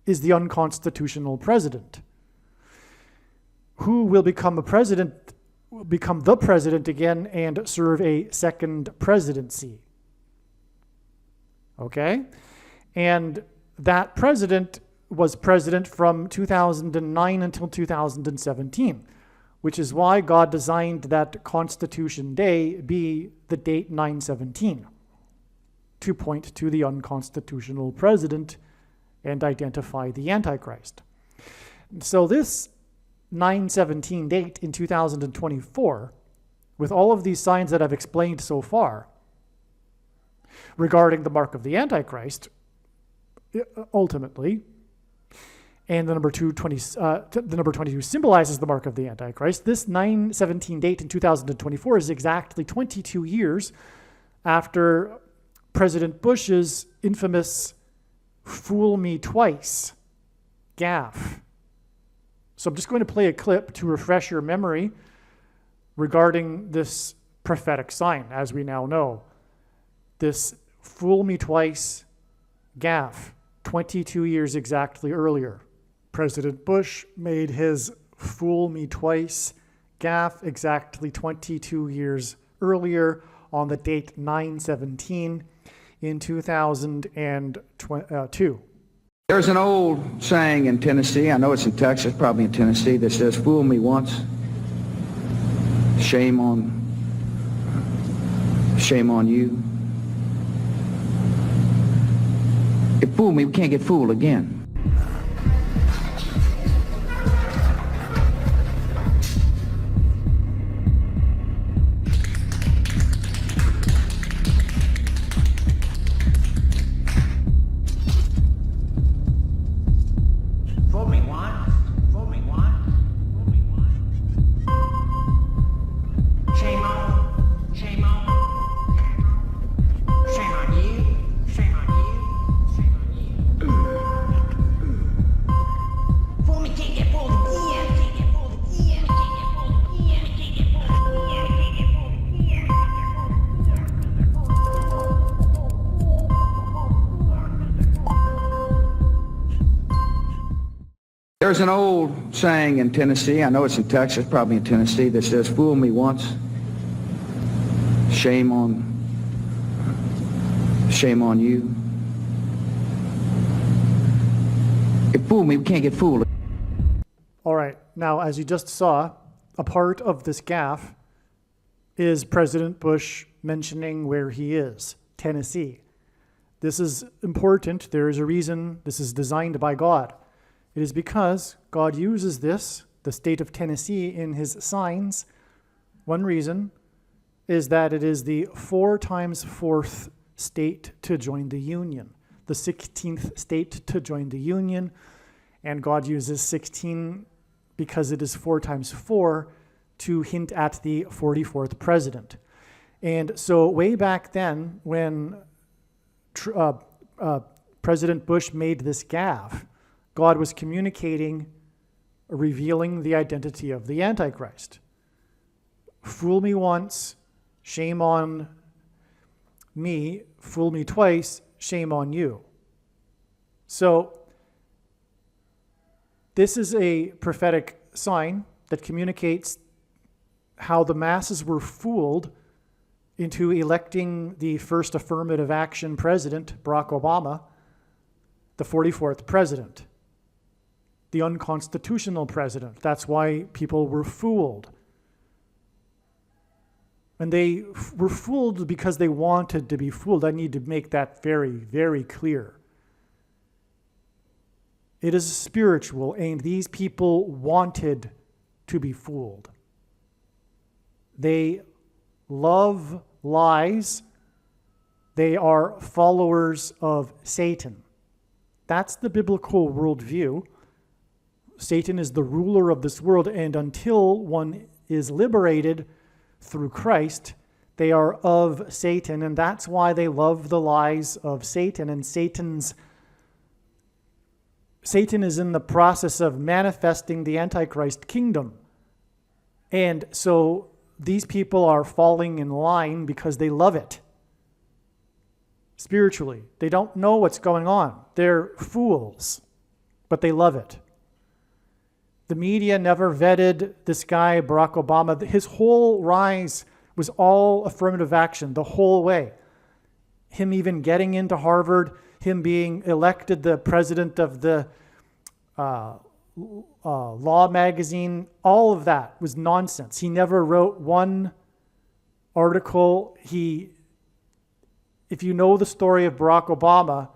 is the unconstitutional president, who will become the president again and serve a second presidency. Okay? And that president was president from 2009 until 2017, which is why God designed that Constitution Day be the date 9/17, to point to the unconstitutional president and identify the Antichrist. So this 9/17 date in 2024, with all of these signs that I've explained so far regarding the mark of the Antichrist, ultimately, and the number 22 symbolizes the mark of the Antichrist. This 9/17 date in 2024 is exactly 22 years after President Bush's infamous "fool me twice" gaffe. So I'm just going to play a clip to refresh your memory regarding this prophetic sign, as we now know. This "fool me twice" gaffe, 22 years exactly earlier. President Bush made his "fool me twice" gaffe exactly 22 years earlier on the date 9/17 in 2002. There's an old saying in Tennessee, I know it's in Texas, probably in Tennessee, that says, "Fool me once, shame on you." If fool me, we can't get fooled again. There's an old saying in Tennessee, I know it's in Texas, probably in Tennessee, that says, "Fool me once, shame on you." If fool me, we can't get fooled. All right, now as you just saw, a part of this gaffe is President Bush mentioning where he is, Tennessee. This is important. There is a reason this is designed by God. It is because God uses this, the state of Tennessee, in his signs. One reason is that it is the 4 times 4th state to join the Union, the 16th state to join the Union, and God uses 16 because it is 4 times 4 to hint at the 44th president. And so way back then, when President Bush made this gaffe, God was communicating, revealing the identity of the Antichrist. Fool me once, shame on me. Fool me twice, shame on you. So this is a prophetic sign that communicates how the masses were fooled into electing the first affirmative action president, Barack Obama, the 44th president. The unconstitutional president. That's why people were fooled. And they were fooled because they wanted to be fooled. I need to make that very, very clear. It is spiritual, and these people wanted to be fooled. They love lies. They are followers of Satan. That's the biblical worldview. Satan is the ruler of this world, and until one is liberated through Christ, they are of Satan, and that's why they love the lies of Satan. And Satan's Satan is in the process of manifesting the Antichrist kingdom. And so these people are falling in line because they love it. Spiritually, they don't know what's going on. They're fools, but they love it. The media never vetted this guy, Barack Obama. His whole rise was all affirmative action the whole way. Him even getting into Harvard, him being elected the president of the law magazine, all of that was nonsense. He never wrote one article. If you know the story of Barack Obama,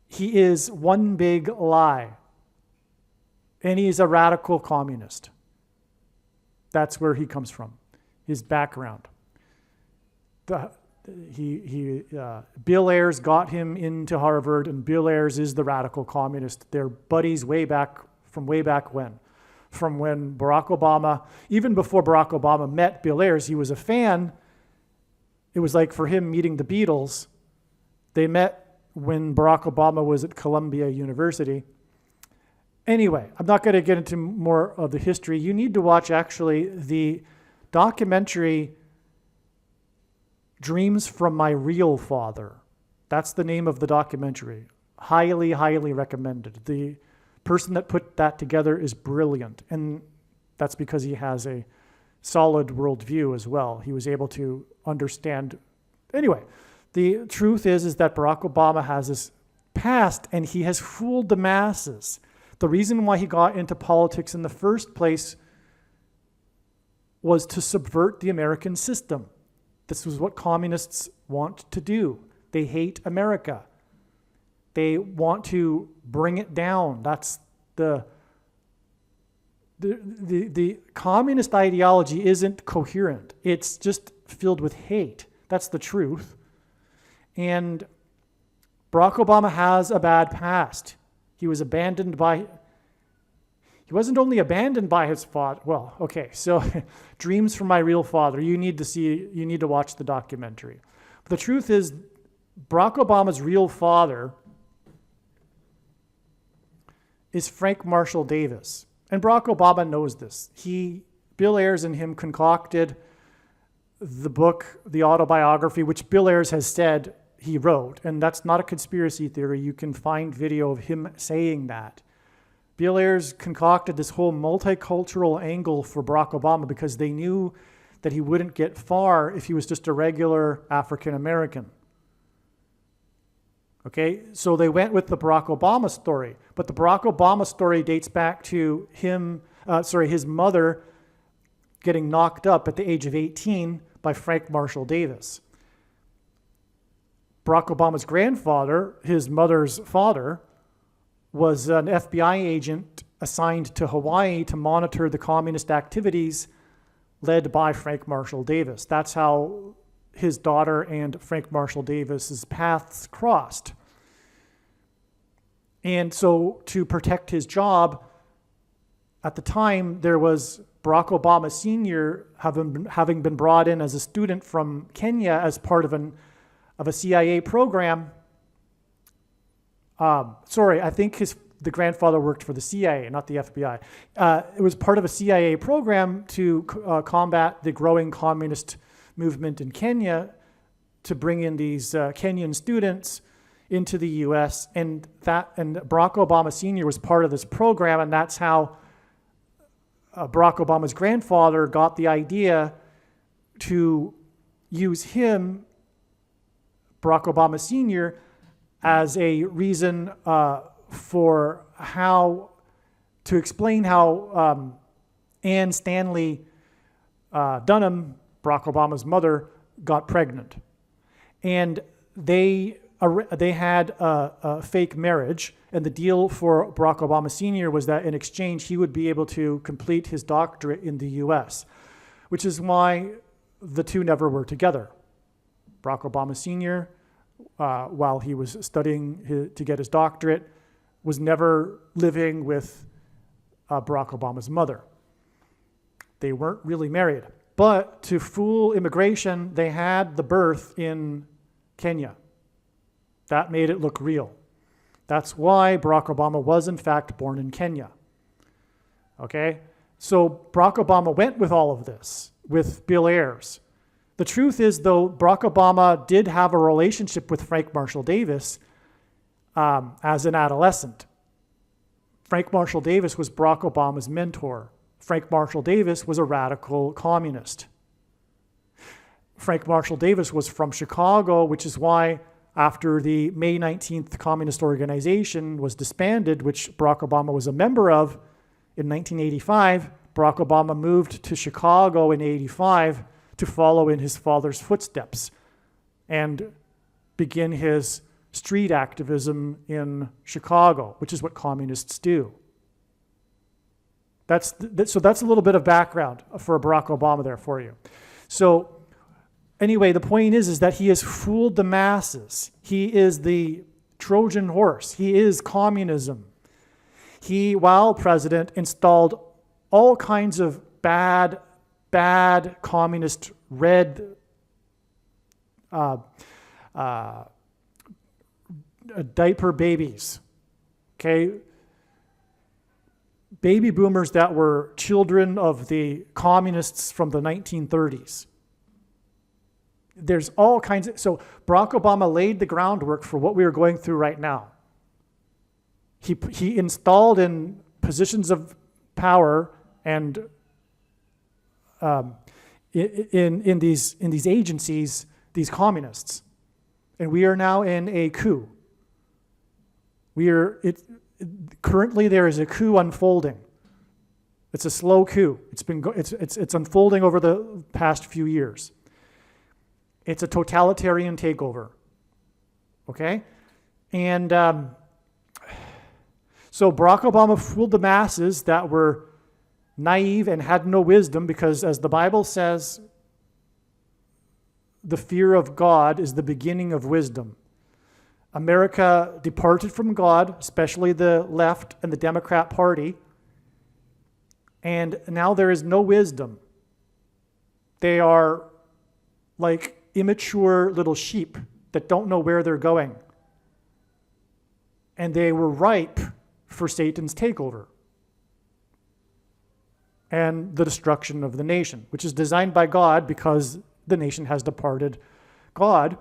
he is one big lie. And he's a radical communist. That's where he comes from, his background. Bill Ayers got him into Harvard, and Bill Ayers is the radical communist. They're buddies way back when. From when Barack Obama, even before Barack Obama met Bill Ayers, he was a fan. It was like for him meeting the Beatles. They met when Barack Obama was at Columbia University. Anyway, I'm not going to get into more of the history. You need to watch, actually, the documentary Dreams from My Real Father. That's the name of the documentary. Highly, highly recommended. The person that put that together is brilliant, and that's because he has a solid worldview as well. He was able to understand. Anyway, the truth is that Barack Obama has this past, and he has fooled the masses. The reason why he got into politics in the first place was to subvert the American system. This was what communists want to do. They hate America. They want to bring it down. That's the communist ideology isn't coherent. It's just filled with hate. That's the truth. And Barack Obama has a bad past. He wasn't only abandoned by his father. Well, okay, so Dreams from My Real Father. You need to watch the documentary. But the truth is, Barack Obama's real father is Frank Marshall Davis. And Barack Obama knows this. Bill Ayers and him concocted the book, the autobiography, which Bill Ayers has said he wrote. And that's not a conspiracy theory. You can find video of him saying that. Bill Ayers concocted this whole multicultural angle for Barack Obama because they knew that he wouldn't get far if he was just a regular African American. Okay, so they went with the Barack Obama story. But the Barack Obama story dates back to his mother getting knocked up at the age of 18 by Frank Marshall Davis. Barack Obama's grandfather, his mother's father, was an FBI agent assigned to Hawaii to monitor the communist activities led by Frank Marshall Davis. That's how his daughter and Frank Marshall Davis's paths crossed. And so to protect his job, at the time, there was Barack Obama Sr. having been brought in as a student from Kenya as part of a CIA program. I think the grandfather worked for the CIA, not the FBI. It was part of a CIA program to combat the growing communist movement in Kenya, to bring in these Kenyan students into the U.S. And Barack Obama Sr. was part of this program, and that's how Barack Obama's grandfather got the idea to use him, Barack Obama Sr., as a reason for how to explain how Anne Stanley Dunham, Barack Obama's mother, got pregnant. And they had a fake marriage, and the deal for Barack Obama Sr. was that in exchange he would be able to complete his doctorate in the U.S., which is why the two never were together. Barack Obama Sr., while he was studying to get his doctorate, was never living with Barack Obama's mother. They weren't really married. But to fool immigration, they had the birth in Kenya. That made it look real. That's why Barack Obama was, in fact, born in Kenya. Okay? So Barack Obama went with all of this, with Bill Ayers. The truth is, though, Barack Obama did have a relationship with Frank Marshall Davis as an adolescent. Frank Marshall Davis was Barack Obama's mentor. Frank Marshall Davis was a radical communist. Frank Marshall Davis was from Chicago, which is why after the May 19th Communist Organization was disbanded, which Barack Obama was a member of in 1985, Barack Obama moved to Chicago in 85 to follow in his father's footsteps and begin his street activism in Chicago, which is what communists do. So that's a little bit of background for Barack Obama there for you. So anyway, the point is that he has fooled the masses. He is the Trojan horse. He is communism. He, while president, installed all kinds of bad communist red diaper babies. Okay? Baby boomers that were children of the communists from the 1930s. There's all kinds of, so Barack Obama laid the groundwork for what we are going through right now. He installed in positions of power and in these agencies, these communists. And we are now in a coup. Currently there is a coup unfolding. It's a slow coup. It's unfolding over the past few years. It's a totalitarian takeover. Okay? And so Barack Obama fooled the masses that were naive and had no wisdom, because as the Bible says, the fear of God is the beginning of wisdom. America departed from God, especially the left and the Democrat Party, and now there is no wisdom. They are like immature little sheep that don't know where they're going. And they were ripe for Satan's takeover and the destruction of the nation, which is designed by God because the nation has departed God.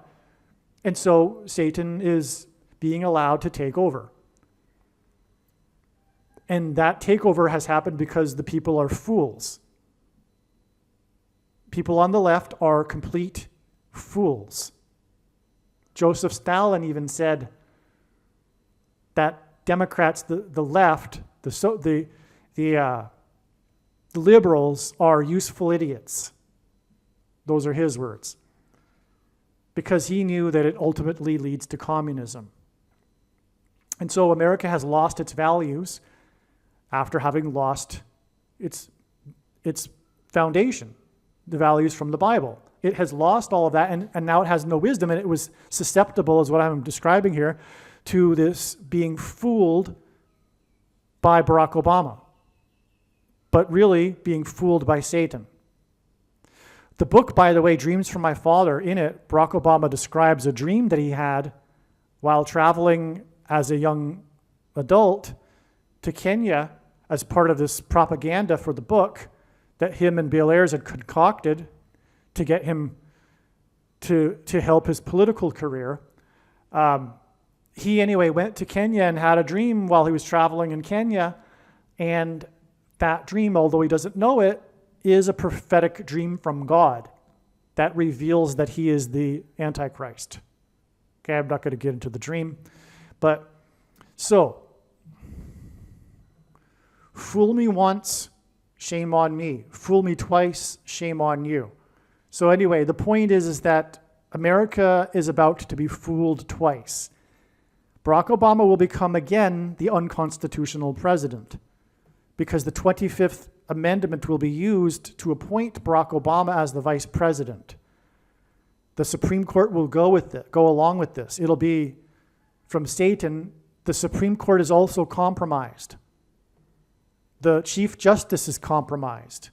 And so Satan is being allowed to take over. And that takeover has happened because the people are fools. People on the left are complete fools. Joseph Stalin even said that Democrats, the left, the liberals are useful idiots. Those are his words. Because he knew that it ultimately leads to communism. And so America has lost its values after having lost its foundation, the values from the Bible. It has lost all of that, and now it has no wisdom, and it was susceptible, is what I'm describing here, to this being fooled by Barack Obama, but really being fooled by Satan. The book, by the way, Dreams from My Father, in it, Barack Obama describes a dream that he had while traveling as a young adult to Kenya as part of this propaganda for the book that him and Bill Ayers had concocted to get him to help his political career. He anyway went to Kenya and had a dream while he was traveling in Kenya, and that dream, although he doesn't know it, is a prophetic dream from God that reveals that he is the Antichrist. Okay, I'm not going to get into the dream, but so, fool me once, shame on me. Fool me twice, shame on you. So anyway, the point is that America is about to be fooled twice. Barack Obama will become again the unconstitutional president because the 25th Amendment will be used to appoint Barack Obama as the vice president. The Supreme Court will go along with this. It'll be from Satan. The Supreme Court is also compromised. The Chief Justice is compromised.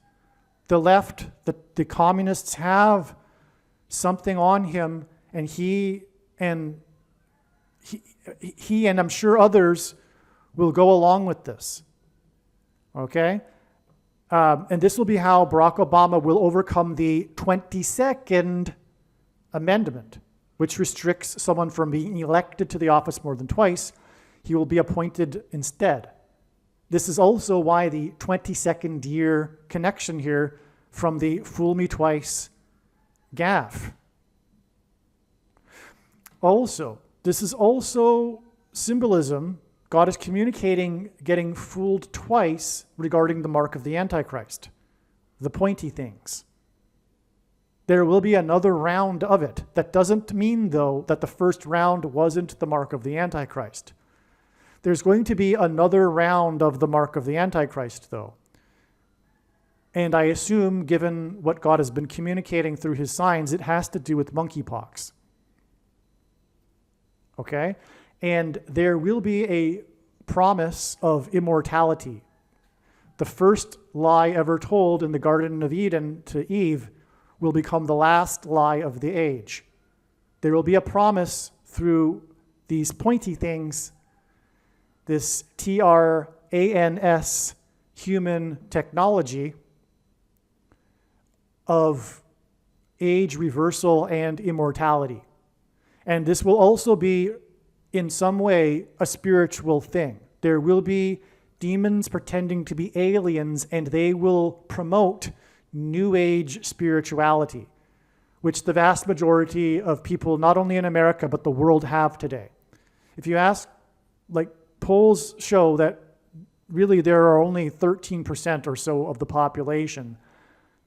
The left, the communists have something on him, and he he and I'm sure others will go along with this. Okay? And this will be how Barack Obama will overcome the 22nd Amendment, which restricts someone from being elected to the office more than twice. He will be appointed instead. This is also why the 22nd year connection here from the fool me twice gaffe. Also, this is also symbolism. God is communicating getting fooled twice regarding the mark of the Antichrist, the pointy things. There will be another round of it. That doesn't mean, though, that the first round wasn't the mark of the Antichrist. There's going to be another round of the mark of the Antichrist, though. And I assume, given what God has been communicating through his signs, it has to do with monkeypox. Okay? And there will be a promise of immortality. The first lie ever told in the Garden of Eden to Eve will become the last lie of the age. There will be a promise through these pointy things, this TRANS human technology of age reversal and immortality. And this will also be, in some way, a spiritual thing. There will be demons pretending to be aliens, and they will promote New Age spirituality, which the vast majority of people, not only in America, but the world have today. If you ask, polls show that really there are only 13% or so of the population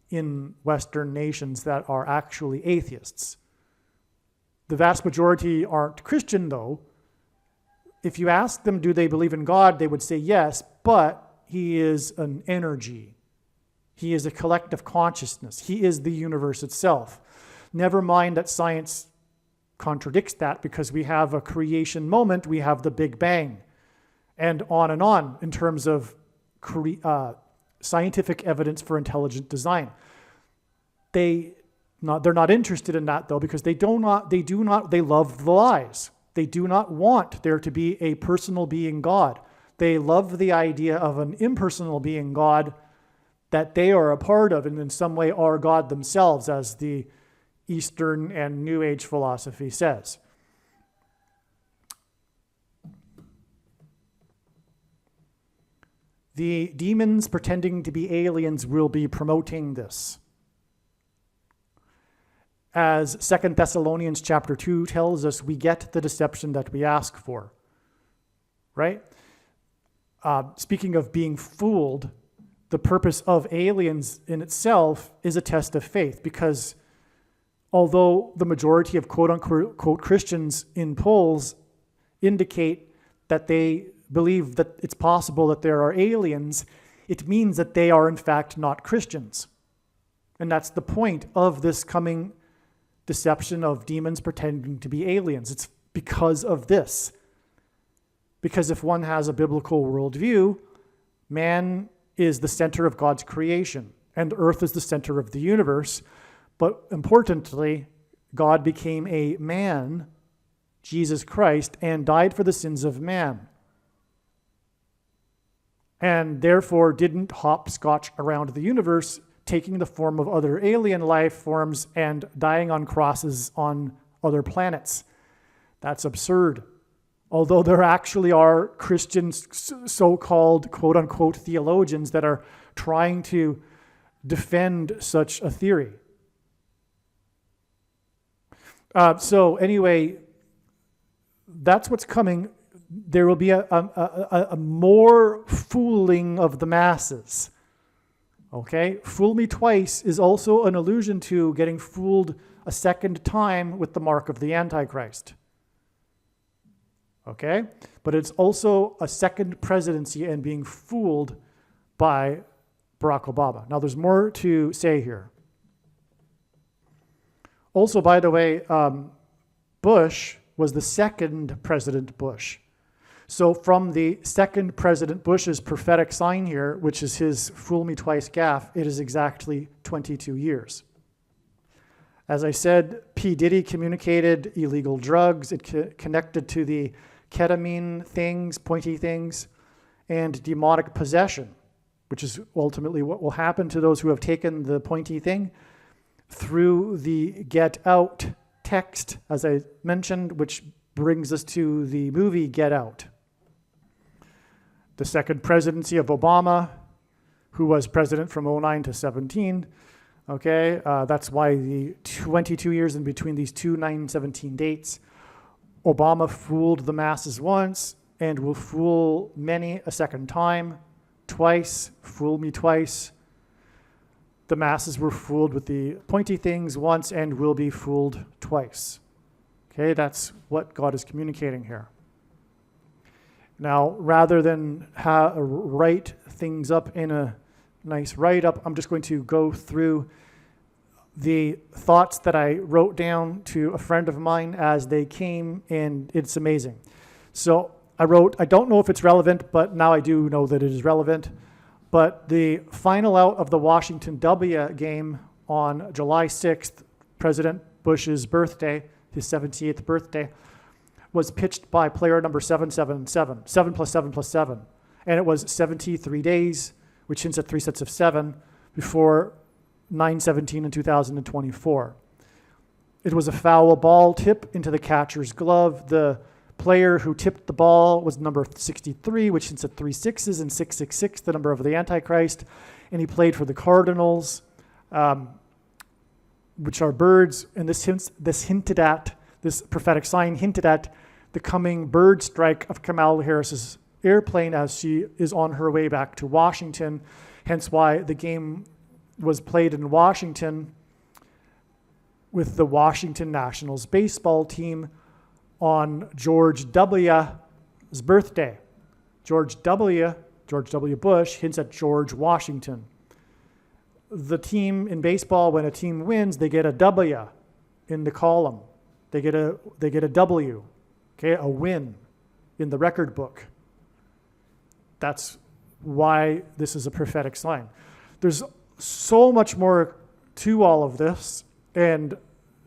in Western nations that are actually atheists. The vast majority aren't Christian, though. If you ask them, do they believe in God, they would say yes, but he is an energy. He is a collective consciousness. He is the universe itself. Never mind that science contradicts that, because we have a creation moment, we have the Big Bang, and on in terms of scientific evidence for intelligent design. They're not interested in that, though, because they love the lies. They do not want there to be a personal being God. They love the idea of an impersonal being God that they are a part of and in some way are God themselves, as the Eastern and New Age philosophy says. The demons pretending to be aliens will be promoting this. As 2 Thessalonians chapter 2 tells us, we get the deception that we ask for, right? Speaking of being fooled, the purpose of aliens in itself is a test of faith, because although the majority of quote-unquote Christians in polls indicate that they believe that it's possible that there are aliens, it means that they are in fact not Christians. And that's the point of this coming deception of demons pretending to be aliens. It's because of this. Because if one has a biblical worldview, man is the center of God's creation, and earth is the center of the universe. But importantly, God became a man, Jesus Christ, and died for the sins of man. And therefore didn't hopscotch around the universe, taking the form of other alien life forms and dying on crosses on other planets. That's absurd. Although there actually are Christian so-called quote-unquote theologians that are trying to defend such a theory. So anyway, that's what's coming. There will be a more fooling of the masses. Okay? Fool me twice is also an allusion to getting fooled a second time with the mark of the Antichrist. Okay? But it's also a second presidency and being fooled by Barack Obama. Now, there's more to say here. Also, by the way, Bush was the second President Bush. So from the second President Bush's prophetic sign here, which is his fool me twice gaffe, it is exactly 22 years. As I said, P. Diddy communicated illegal drugs. It connected to the ketamine things, pointy things, and demonic possession, which is ultimately what will happen to those who have taken the pointy thing through the Get Out text, as I mentioned, which brings us to the movie Get Out. The second presidency of Obama, who was president from 09 to 17. Okay, that's why the 22 years in between these two 9/17 dates. Obama fooled the masses once and will fool many a second time. Twice, fool me twice. The masses were fooled with the pointy things once and will be fooled twice. Okay, that's what God is communicating here. Now, rather than write things up in a nice write-up, I'm just going to go through the thoughts that I wrote down to a friend of mine as they came, and it's amazing. So I wrote, I don't know if it's relevant, but now I do know that it is relevant. But the final out of the Washington W game on July 6th, President Bush's birthday, his 78th birthday, was pitched by player number 777, 7 plus 7 plus 7. And it was 73 days, which hints at 3 sets of 7, before 9/17 in 2024. It was a foul ball tip into the catcher's glove. The player who tipped the ball was number 63, which hints at 3 6s, and 666, the number of the Antichrist. And he played for the Cardinals, which are birds. And this prophetic sign hinted at the coming bird strike of Kamala Harris's airplane as she is on her way back to Washington. Hence why the game was played in Washington with the Washington Nationals baseball team on George W.'s birthday. George W. Bush hints at George Washington. The team in baseball, when a team wins, they get a W in the column. They get a W, okay, a win in the record book. That's why this is a prophetic sign. There's so much more to all of this, and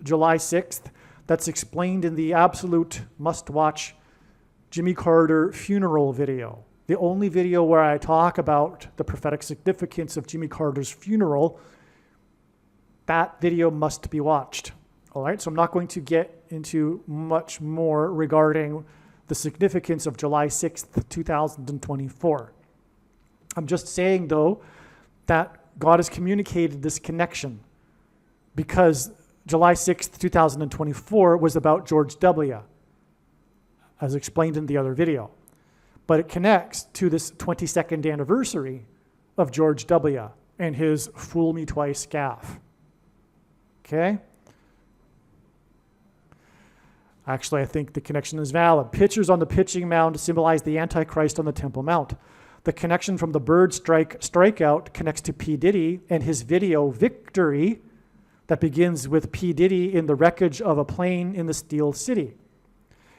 July 6th, that's explained in the absolute must-watch Jimmy Carter funeral video. The only video where I talk about the prophetic significance of Jimmy Carter's funeral, that video must be watched. All right, so I'm not going to get into much more regarding the significance of July 6th, 2024. I'm just saying, though, that God has communicated this connection because July 6th, 2024 was about George W., as explained in the other video. But it connects to this 22nd anniversary of George W. and his fool me twice gaffe. Okay? Actually, I think the connection is valid. Pitchers on the pitching mound symbolize the Antichrist on the Temple Mount. The connection from the bird strikeout connects to P. Diddy and his video Victory that begins with P. Diddy in the wreckage of a plane in the Steel City.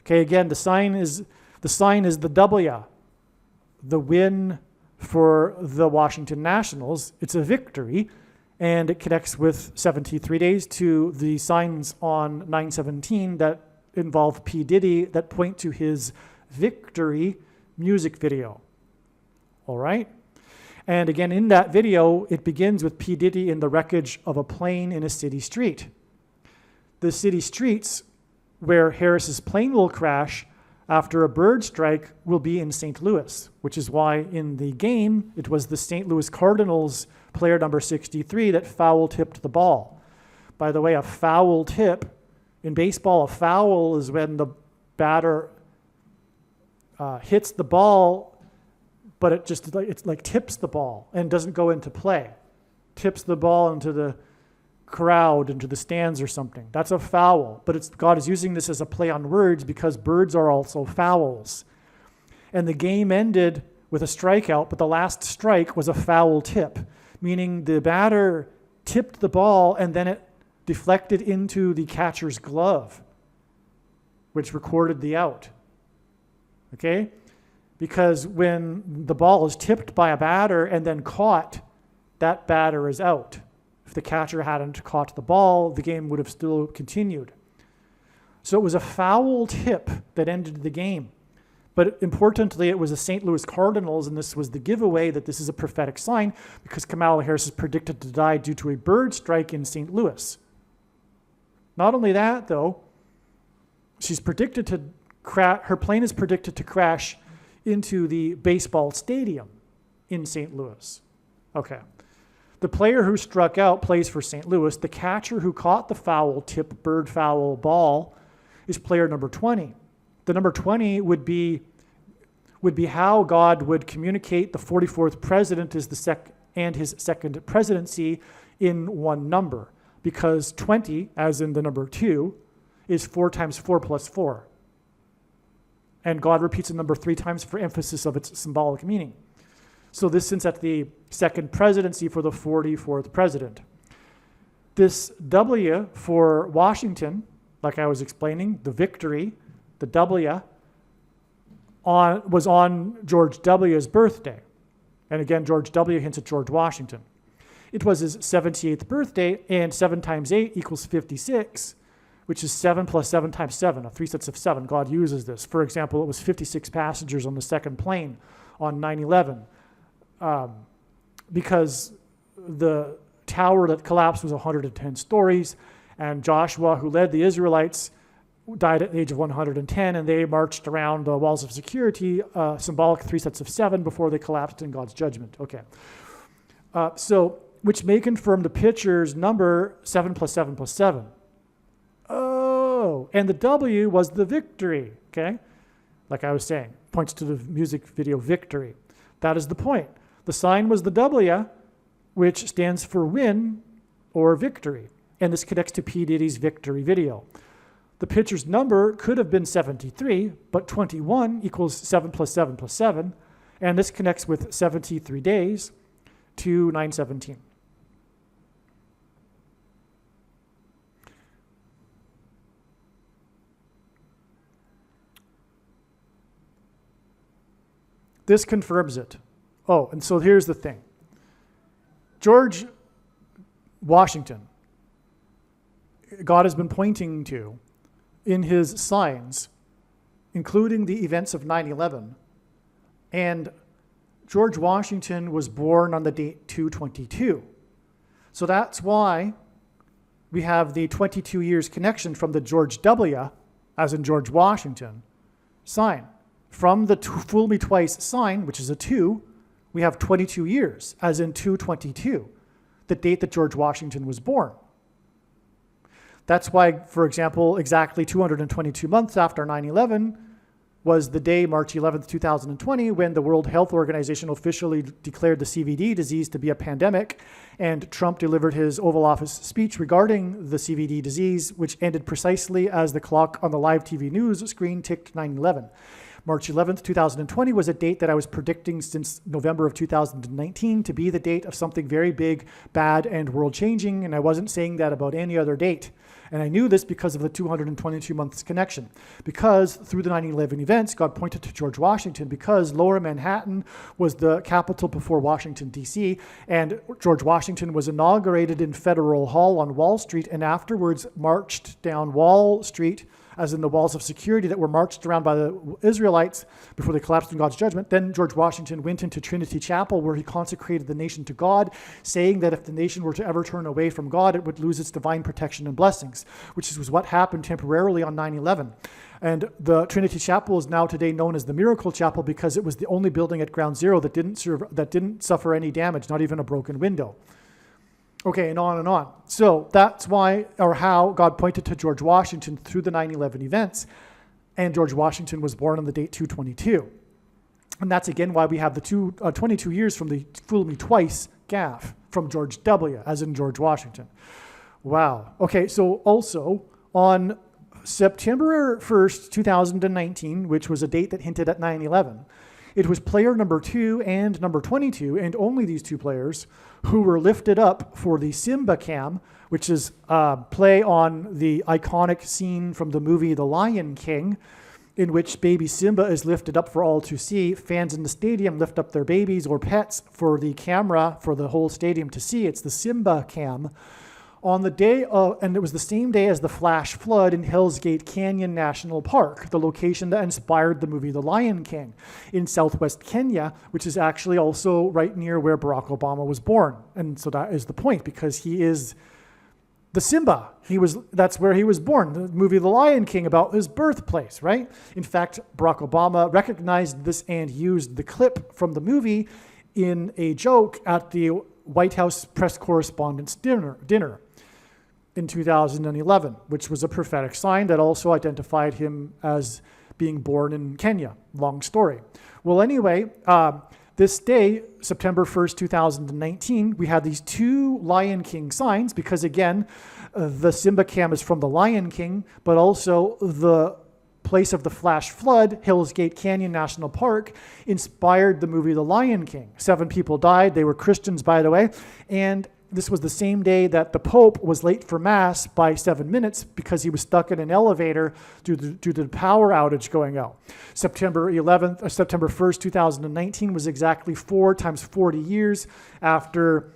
Okay, again, the sign is the W, the win for the Washington Nationals. It's a victory, and it connects with 73 days to the signs on 9/17 that involve P. Diddy that point to his Victory music video. All right? And again, in that video, it begins with P. Diddy in the wreckage of a plane in a city street. The city streets where Harris's plane will crash after a bird strike will be in St. Louis, which is why in the game, it was the St. Louis Cardinals player number 63 that foul tipped the ball. By the way, a foul tip, in baseball, a foul is when the batter hits the ball, but it's like tips the ball and doesn't go into play. Tips the ball into the crowd, into the stands or something. That's a foul. But God is using this as a play on words because birds are also fowls. And the game ended with a strikeout, but the last strike was a foul tip, meaning the batter tipped the ball and then it deflected into the catcher's glove, which recorded the out. Okay? Because when the ball is tipped by a batter and then caught, that batter is out. If the catcher hadn't caught the ball, the game would have still continued. So it was a foul tip that ended the game. But importantly, it was the St. Louis Cardinals, and this was the giveaway that this is a prophetic sign because Kamala Harris is predicted to die due to a bird strike in St. Louis. Not only that, though, she's predicted to her plane is predicted to crash into the baseball stadium in St. Louis. Okay. The player who struck out plays for St. Louis. The catcher who caught the foul tip, bird foul ball is player number 20. The number 20 would be how God would communicate the 44th president and his second presidency in one number, because 20, as in the number 2, is 4 times 4 plus 4. And God repeats the number 3 times for emphasis of its symbolic meaning. So this hints at the second presidency for the 44th president. This W for Washington, like I was explaining, the victory, the W, was on George W.'s birthday. And again, George W. hints at George Washington. It was his 78th birthday, and 7 times 8 equals 56, which is 7 plus 7 times 7, 3 sets of 7. God uses this. For example, it was 56 passengers on the second plane on 9/11, because the tower that collapsed was 110 stories, and Joshua, who led the Israelites, died at the age of 110, and they marched around the walls of security, symbolic 3 sets of 7, before they collapsed in God's judgment. Okay. Which may confirm the pitcher's number 7 plus 7 plus 7. Oh, and the W was the victory, okay? Like I was saying, points to the music video Victory. That is the point. The sign was the W, which stands for win or victory. And this connects to P. Diddy's Victory video. The pitcher's number could have been 73, but 21 equals 7 plus 7 plus 7. And this connects with 73 days to 9/17. This confirms it. Oh, and so here's the thing. George Washington, God has been pointing to in his signs, including the events of 9/11. And George Washington was born on the date 2/22. So that's why we have the 22 years connection from the George W., as in George Washington, sign. From the fool me twice sign, which is a 2, we have 22 years, as in 2/22, the date that George Washington was born. That's why, for example, exactly 222 months after 9/11 was the day, March 11th, 2020, when the World Health Organization officially declared the CVD disease to be a pandemic, and Trump delivered his Oval Office speech regarding the CVD disease, which ended precisely as the clock on the live TV news screen ticked 9/11. March 11th, 2020 was a date that I was predicting since November of 2019 to be the date of something very big, bad, and world-changing, and I wasn't saying that about any other date. And I knew this because of the 222 months connection. Because through the 9/11 events, God pointed to George Washington, because Lower Manhattan was the capital before Washington, D.C., and George Washington was inaugurated in Federal Hall on Wall Street, and afterwards marched down Wall Street, as in the walls of security that were marched around by the Israelites before they collapsed in God's judgment. Then George Washington went into Trinity Chapel, where he consecrated the nation to God, saying that if the nation were to ever turn away from God, it would lose its divine protection and blessings, which was what happened temporarily on 9/11. And the Trinity Chapel is now today known as the Miracle Chapel, because it was the only building at Ground Zero that didn't suffer any damage, not even a broken window. Okay, and on and on. So that's why, or how, God pointed to George Washington through the 9/11 events, and George Washington was born on the date 2/22. And that's again why we have the 22 years from the fool me twice gaffe from George W., as in George Washington. Wow. Okay, so also on September 1st, 2019, which was a date that hinted at 9/11, it was player number 2 and number 22, and only these 2 players, who were lifted up for the Simba Cam, which is a play on the iconic scene from the movie The Lion King, in which baby Simba is lifted up for all to see. Fans in the stadium lift up their babies or pets for the camera, for the whole stadium to see. It's the Simba cam. On the day of, and it was the same day as the flash flood in Hell's Gate Canyon National Park, the location that inspired the movie The Lion King, in southwest Kenya, which is actually also right near where Barack Obama was born. And so that is the point, because he is the Simba. That's where he was born. The movie The Lion King, about his birthplace, right? In fact, Barack Obama recognized this and used the clip from the movie in a joke at the White House press correspondence dinner in 2011, which was a prophetic sign that also identified him as being born in Kenya. Long story. Well, anyway, this day, September 1st, 2019, we had these two Lion King signs because, again, the Simba cam is from the Lion King, but also the place of the flash flood, Hell's Gate Canyon National Park, inspired the movie The Lion King. 7 people died. They were Christians, by the way. And this was the same day that the Pope was late for Mass by 7 minutes because he was stuck in an elevator due to the power outage going out. September 1st, 2019 was exactly 4 times 40 years after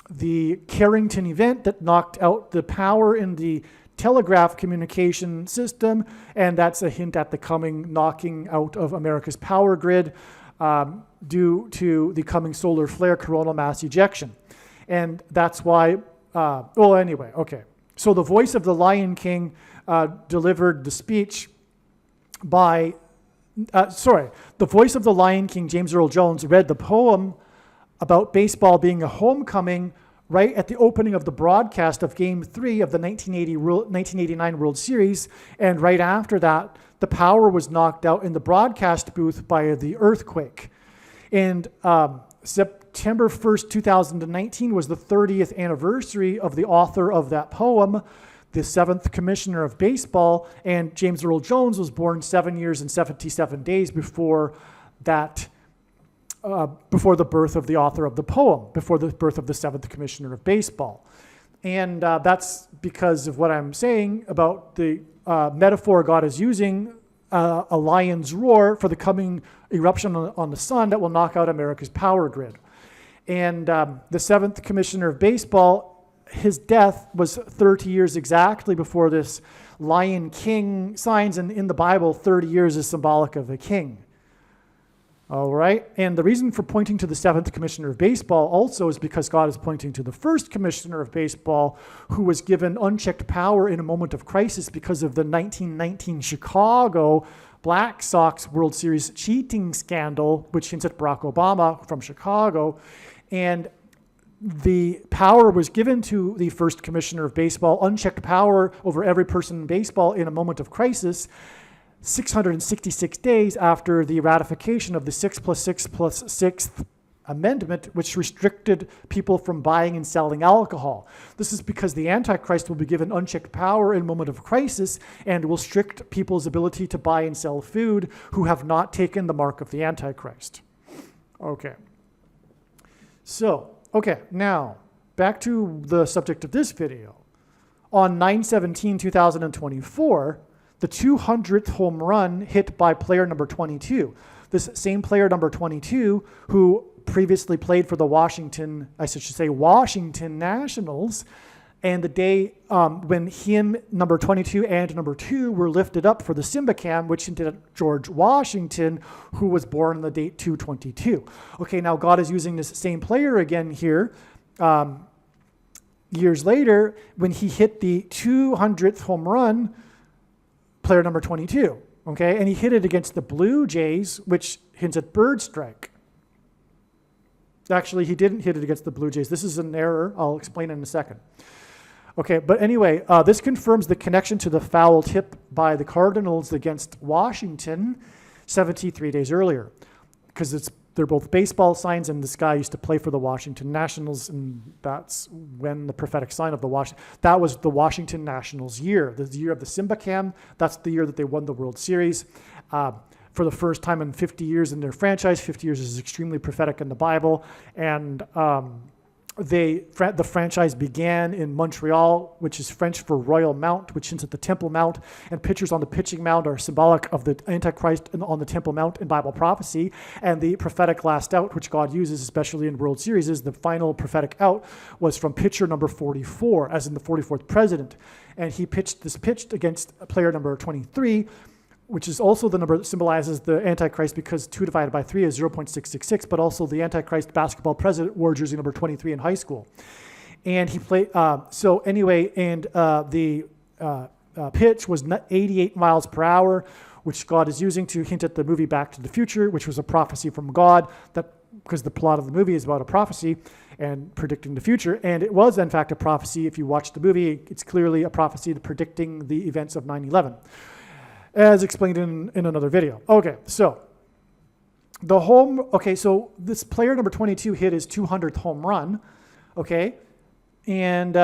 the Carrington event that knocked out the power in the telegraph communication system, and that's a hint at the coming knocking out of America's power grid due to the coming solar flare coronal mass ejection. And that's why, anyway, okay. So the voice of the Lion King delivered the speech by, the voice of the Lion King, James Earl Jones, read the poem about baseball being a homecoming right at the opening of the broadcast of Game 3 of the 1989 World Series. And right after that, the power was knocked out in the broadcast booth by the earthquake. And September 1st, 2019 was the 30th anniversary of the author of that poem, the 7th Commissioner of Baseball, and James Earl Jones was born 7 years and 77 days before that, before the birth of the author of the poem, before the birth of the 7th Commissioner of Baseball. And that's because of what I'm saying about the metaphor God is using, a lion's roar for the coming eruption on the sun that will knock out America's power grid. And the 7th Commissioner of Baseball, his death was 30 years exactly before this Lion King signs. And in the Bible, 30 years is symbolic of a king. All right. And the reason for pointing to the 7th Commissioner of Baseball also is because God is pointing to the 1st Commissioner of Baseball, who was given unchecked power in a moment of crisis because of the 1919 Chicago Black Sox World Series cheating scandal, which hints at Barack Obama from Chicago. And the power was given to the 1st Commissioner of Baseball, unchecked power over every person in baseball in a moment of crisis, 666 days after the ratification of the 6+6+6th Amendment, which restricted people from buying and selling alcohol. This is because the Antichrist will be given unchecked power in a moment of crisis and will restrict people's ability to buy and sell food who have not taken the mark of the Antichrist. Okay. So, now back to the subject of this video. On 9/17/2024, the 200th home run hit by player number 22. This same player number 22, who previously played for the Washington Nationals, and the day when him, number 22 and number 2, were lifted up for the Simba cam, which hinted at George Washington, who was born on the date 2/22. Okay, now God is using this same player again here, years later, when he hit the 200th home run, player number 22, okay? And he hit it against the Blue Jays, which hints at bird strike. Actually, he didn't hit it against the Blue Jays. This is an error. I'll explain in a second. Okay, but anyway, this confirms the connection to the foul tip by the Cardinals against Washington 73 days earlier, because they're both baseball signs, and this guy used to play for the Washington Nationals, and that's when the prophetic sign of that was the Washington Nationals year, the year of the Simba cam. That's the year that they won the World Series. For the first time in 50 years in their franchise. 50 years is extremely prophetic in the Bible, and the franchise began in Montreal, which is French for Royal Mount, which hints at the Temple Mount, and pictures on the pitching mound are symbolic of the Antichrist on the Temple Mount in Bible prophecy. And the prophetic last out, which God uses, especially in World Series, is the final prophetic out was from pitcher number 44, as in the 44th president. And he pitched against player number 23, which is also the number that symbolizes the Antichrist, because 2 divided by 3 is 0.666, but also the Antichrist basketball president wore jersey number 23 in high school. And he played, the pitch was 88 miles per hour, which God is using to hint at the movie Back to the Future, which was a prophecy from God, because the plot of the movie is about a prophecy and predicting the future. And it was, in fact, a prophecy. If you watch the movie, it's clearly a prophecy predicting the events of 9/11. As explained in another video. Okay, so so this player number 22 hit his 200th home run, okay? And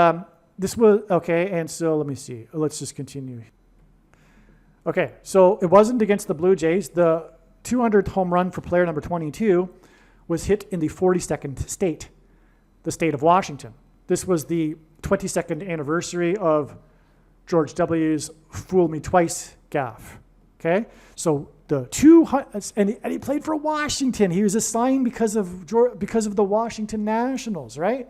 this was, okay, and so let me see. Let's just continue. Okay, so it wasn't against the Blue Jays. The 200th home run for player number 22 was hit in the 42nd state, the state of Washington. This was the 22nd anniversary of George W.'s Fool Me Twice gaffe. Okay, so the 200, and he played for Washington. He was assigned because of the Washington Nationals, right?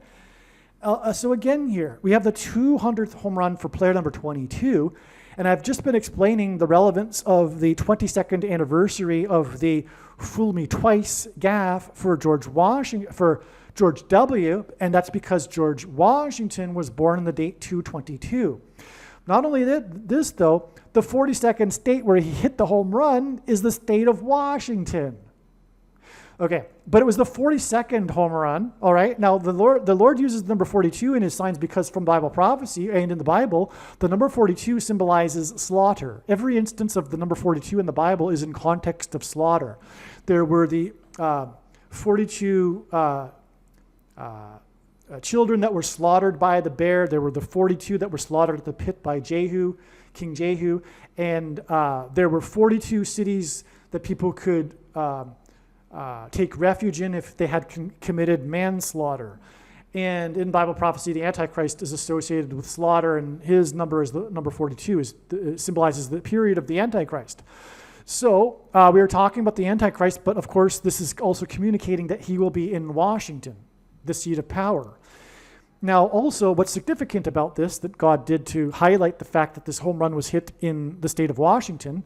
So again, here we have the 200th home run for player number 22, and I've just been explaining the relevance of the 22nd anniversary of the Fool Me Twice gaffe for George W., and that's because George Washington was born on the date 2/22. Not only this, though, the 42nd state where he hit the home run is the state of Washington. Okay, but it was the 42nd home run, all right? Now, the Lord uses the number 42 in his signs because from Bible prophecy and in the Bible, the number 42 symbolizes slaughter. Every instance of the number 42 in the Bible is in context of slaughter. There were the 42... children that were slaughtered by the bear. There were the 42 that were slaughtered at the pit by King Jehu. And there were 42 cities that people could take refuge in if they had committed manslaughter. And in Bible prophecy, the Antichrist is associated with slaughter, and his number is the number 42, symbolizes the period of the Antichrist. So we were talking about the Antichrist, but of course this is also communicating that he will be in Washington, the seat of power. Now, also, what's significant about this that God did to highlight the fact that this home run was hit in the state of Washington,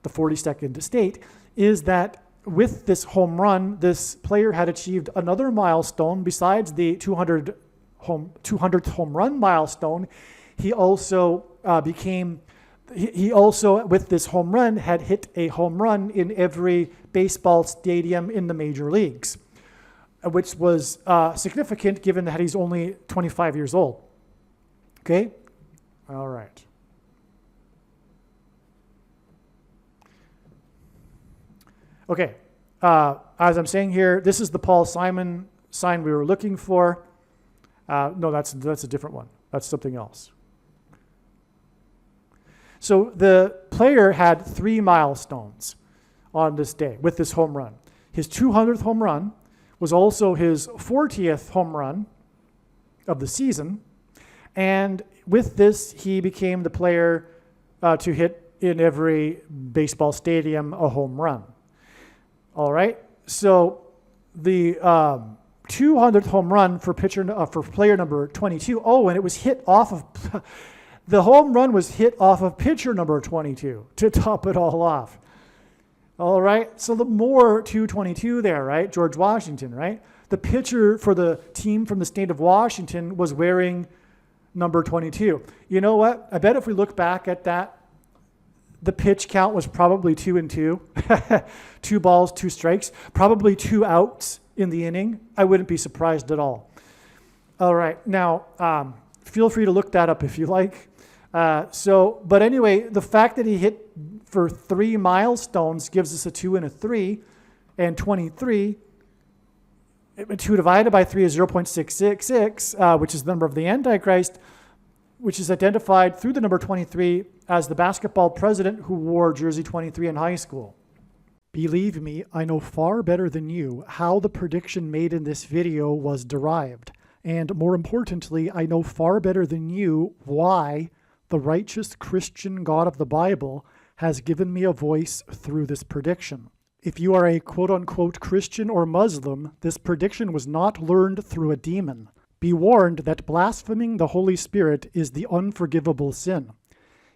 the 42nd state, is that with this home run, this player had achieved another milestone besides the 200th home run milestone. He also with this home run, had hit a home run in every baseball stadium in the major leagues, which was significant given that he's only 25 years old. Okay? All right. Okay. As I'm saying here, this is the Paul Simon sign we were looking for. No, that's a different one. That's something else. So the player had 3 milestones on this day with this home run. His 200th home run was also his 40th home run of the season. And with this, he became the player to hit in every baseball stadium a home run. All right. So the 200th home run for player number 22. Oh, and it was hit off of the home run was hit off of pitcher number 22 to top it all off. All right. So the more 222 there, right? George Washington, right? The pitcher for the team from the state of Washington was wearing number 22. You know what? I bet if we look back at that, the pitch count was probably 2-2, 2 balls, 2 strikes, probably 2 outs in the inning. I wouldn't be surprised at all. All right. Now, feel free to look that up if you like. But anyway, the fact that he hit for 3 milestones gives us a 2 and a 3, and 23. 2 divided by 3 is 0.666, which is the number of the Antichrist, which is identified through the number 23 as the basketball president who wore jersey 23 in high school. Believe me, I know far better than you how the prediction made in this video was derived, And more importantly, I know far better than you why the righteous Christian God of the Bible has given me a voice through this prediction. If you are a quote-unquote Christian or Muslim, this prediction was not learned through a demon. Be warned that blaspheming the Holy Spirit is the unforgivable sin.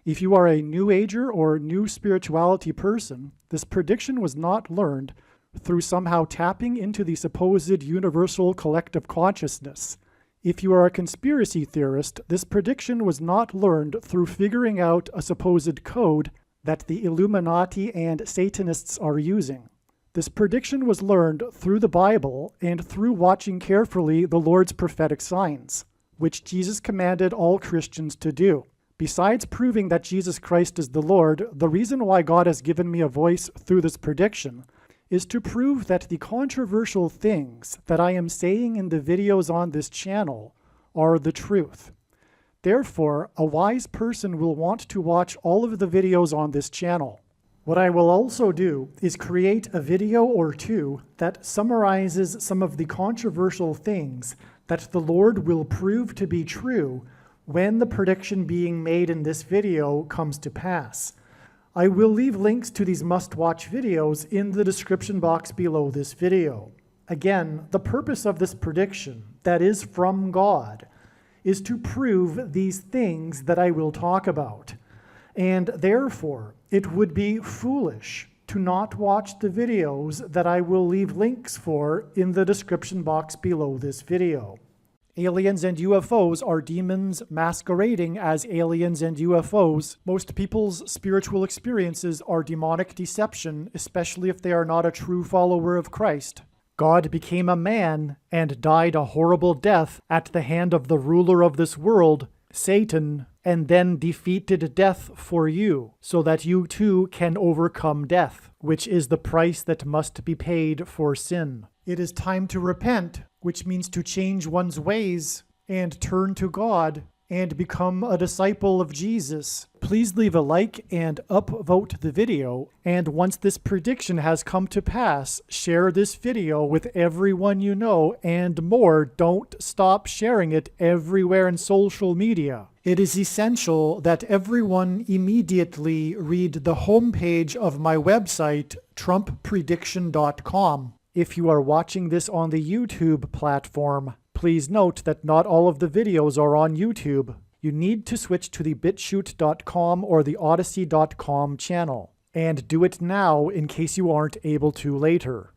If you are a New Ager or New Spirituality person, this prediction was not learned through somehow tapping into the supposed universal collective consciousness. If you are a conspiracy theorist, this prediction was not learned through figuring out a supposed code that the Illuminati and Satanists are using. This prediction was learned through the Bible and through watching carefully the Lord's prophetic signs, which Jesus commanded all Christians to do. Besides proving that Jesus Christ is the Lord, the reason why God has given me a voice through this prediction is to prove that the controversial things that I am saying in the videos on this channel are the truth. Therefore, a wise person will want to watch all of the videos on this channel. What I will also do is create a video or two that summarizes some of the controversial things that the Lord will prove to be true when the prediction being made in this video comes to pass. I will leave links to these must-watch videos in the description box below this video. Again, the purpose of this prediction, that is from God, is to prove these things that I will talk about. And therefore, it would be foolish to not watch the videos that I will leave links for in the description box below this video. Aliens and UFOs are demons masquerading as aliens and UFOs. Most people's spiritual experiences are demonic deception, especially if they are not a true follower of Christ. God became a man and died a horrible death at the hand of the ruler of this world, Satan, and then defeated death for you, so that you too can overcome death, which is the price that must be paid for sin. It is time to repent, which means to change one's ways and turn to God and become a disciple of Jesus. Please leave a like and upvote the video, and once this prediction has come to pass, share this video with everyone you know, and more, don't stop sharing it everywhere in social media. It is essential that everyone immediately read the homepage of my website, TrumpPrediction.com. If you are watching this on the YouTube platform, please note that not all of the videos are on YouTube. You need to switch to the BitChute.com or the Odyssey.com channel. And do it now in case you aren't able to later.